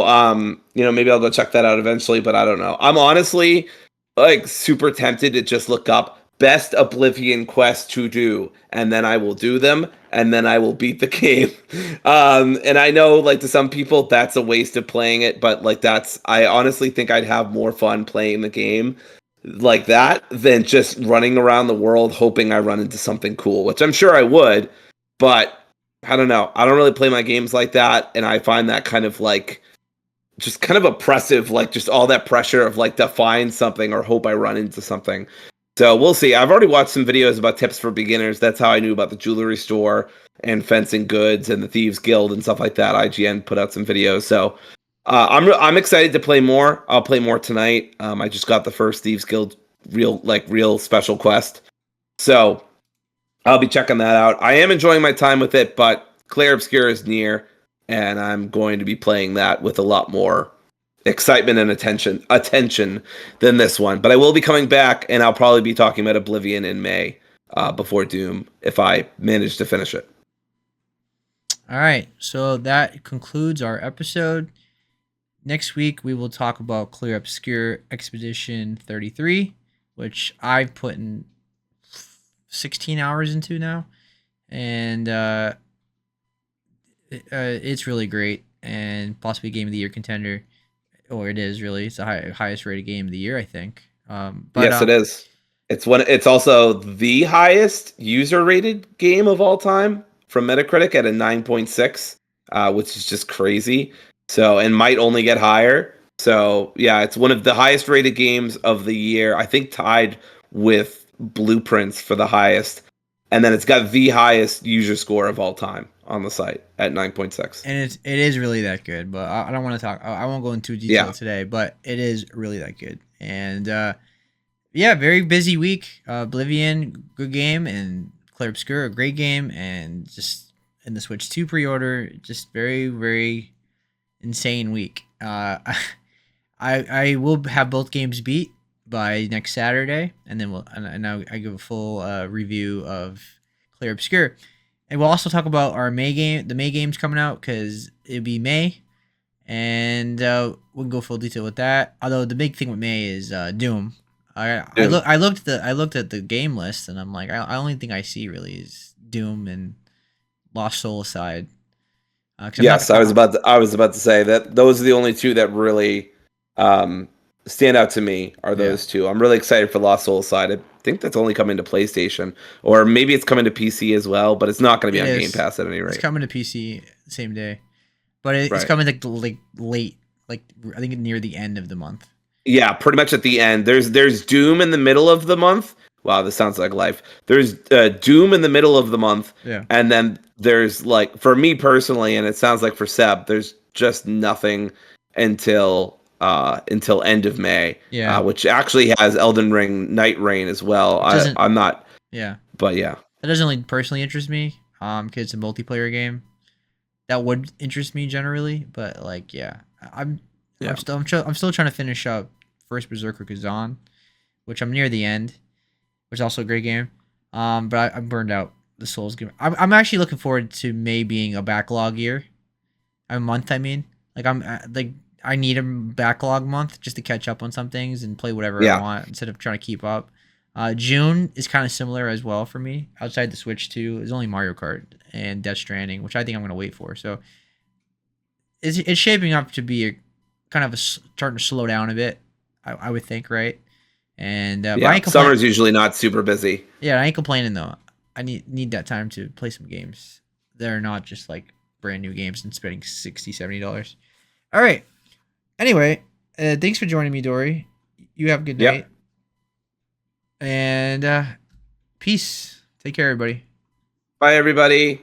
B: maybe I'll go check that out eventually, but I don't know. I'm honestly like super tempted to just look up best Oblivion quests to do, and then I will do them, and then I will beat the game. And I know like to some people that's a waste of playing it, but like I honestly think I'd have more fun playing the game like that than just running around the world hoping I run into something cool, which I'm sure I would, but I don't know. I don't really play my games like that, and I find that kind of like just kind of oppressive, like just all that pressure of like to find something or hope I run into something. So we'll see. I've already watched some videos about tips for beginners. That's how I knew about the jewelry store and fencing goods and the Thieves Guild and stuff like that. IGN put out some videos. So I'm excited to play more. I'll play more tonight. I just got the first Thieves Guild real special quest. So I'll be checking that out. I am enjoying my time with it, but Clair Obscura is near, and I'm going to be playing that with a lot more excitement and attention than this one. But I will be coming back, and I'll probably be talking about Oblivion in May before Doom if I manage to finish it.
A: all right. So that concludes our episode. Next week we will talk about Clear Obscure Expedition 33, which I've put in 16 hours into now, and it's really great and possibly game of the year contender. Or it is really. It's the highest rated game of the year, I think. But
B: Yes, it is. It's also the highest user rated game of all time from Metacritic at a 9.6, which is just crazy. So and might only get higher. So yeah, it's one of the highest rated games of the year. I think tied with Blueprints for the highest. And then it's got the highest user score of all time on the site at 9.6.
A: and it is really that good. But I don't want to talk. I won't go into detail
B: Yeah.
A: today. But it is really that good. And yeah, very busy week. Oblivion, good game, and Clair Obscur, a great game, and just in the Switch 2 pre-order, just very insane week. I will have both games beat by next Saturday, and then I give a full review of Clair Obscur, and we'll also talk about our May game, the May games coming out because it'll be May, and we can go full detail with that. Although the big thing with May is Doom.
B: Doom.
A: I looked at the game list, and I'm like, I only thing I see really is Doom and Lost Soul aside. 'Cause I'm not.
B: Yes, I was about to say that those are the only two that really stand out to me are
A: Yeah,
B: those two. I'm really excited for Lost Soul side. I think that's only coming to PlayStation, or maybe it's coming to PC as well, but it's not going to be
A: it
B: on Game
A: is.
B: Pass at any
A: It's
B: rate.
A: coming to PC the same day, but it's
B: Right.
A: coming like late, like I think near the end of the month.
B: Yeah, pretty much at the end. There's Doom in the middle of the month. Wow, this sounds like life. There's Doom in the middle of the month,
A: Yeah.
B: and then there's like for me personally, and it sounds like for Seb, there's just nothing until end of May,
A: Yeah.
B: which actually has Elden Ring Night Rain as well.
A: It doesn't.
B: I'm not,
A: Yeah.
B: but yeah,
A: That doesn't really personally interest me. Because it's a multiplayer game. That would interest me generally, but yeah,
B: yeah,
A: I'm still trying to finish up First Berserker Kazan, which I'm near the end, which is also a great game. But I'm burned out. The Souls game. I'm actually looking forward to May being a backlog year, a month. I mean, like I need a backlog month just to catch up on some things and play whatever I
B: Yeah.
A: want instead of trying to keep up. June is kind of similar as well for me. Outside the Switch 2, is only Mario Kart and Death Stranding, which I think I'm gonna wait for. So it's shaping up to be a kind of starting to slow down a bit. I would think, right? And but I
B: Yeah.
A: ain't complaining.
B: Summer's usually not super busy.
A: Yeah, I ain't complaining though. I need that time to play some games. They're not just like brand new games and spending $60-$70. All right. Anyway, thanks for joining me, Dory. You have a good night.
B: Yep.
A: And peace. Take care, everybody.
B: Bye, everybody.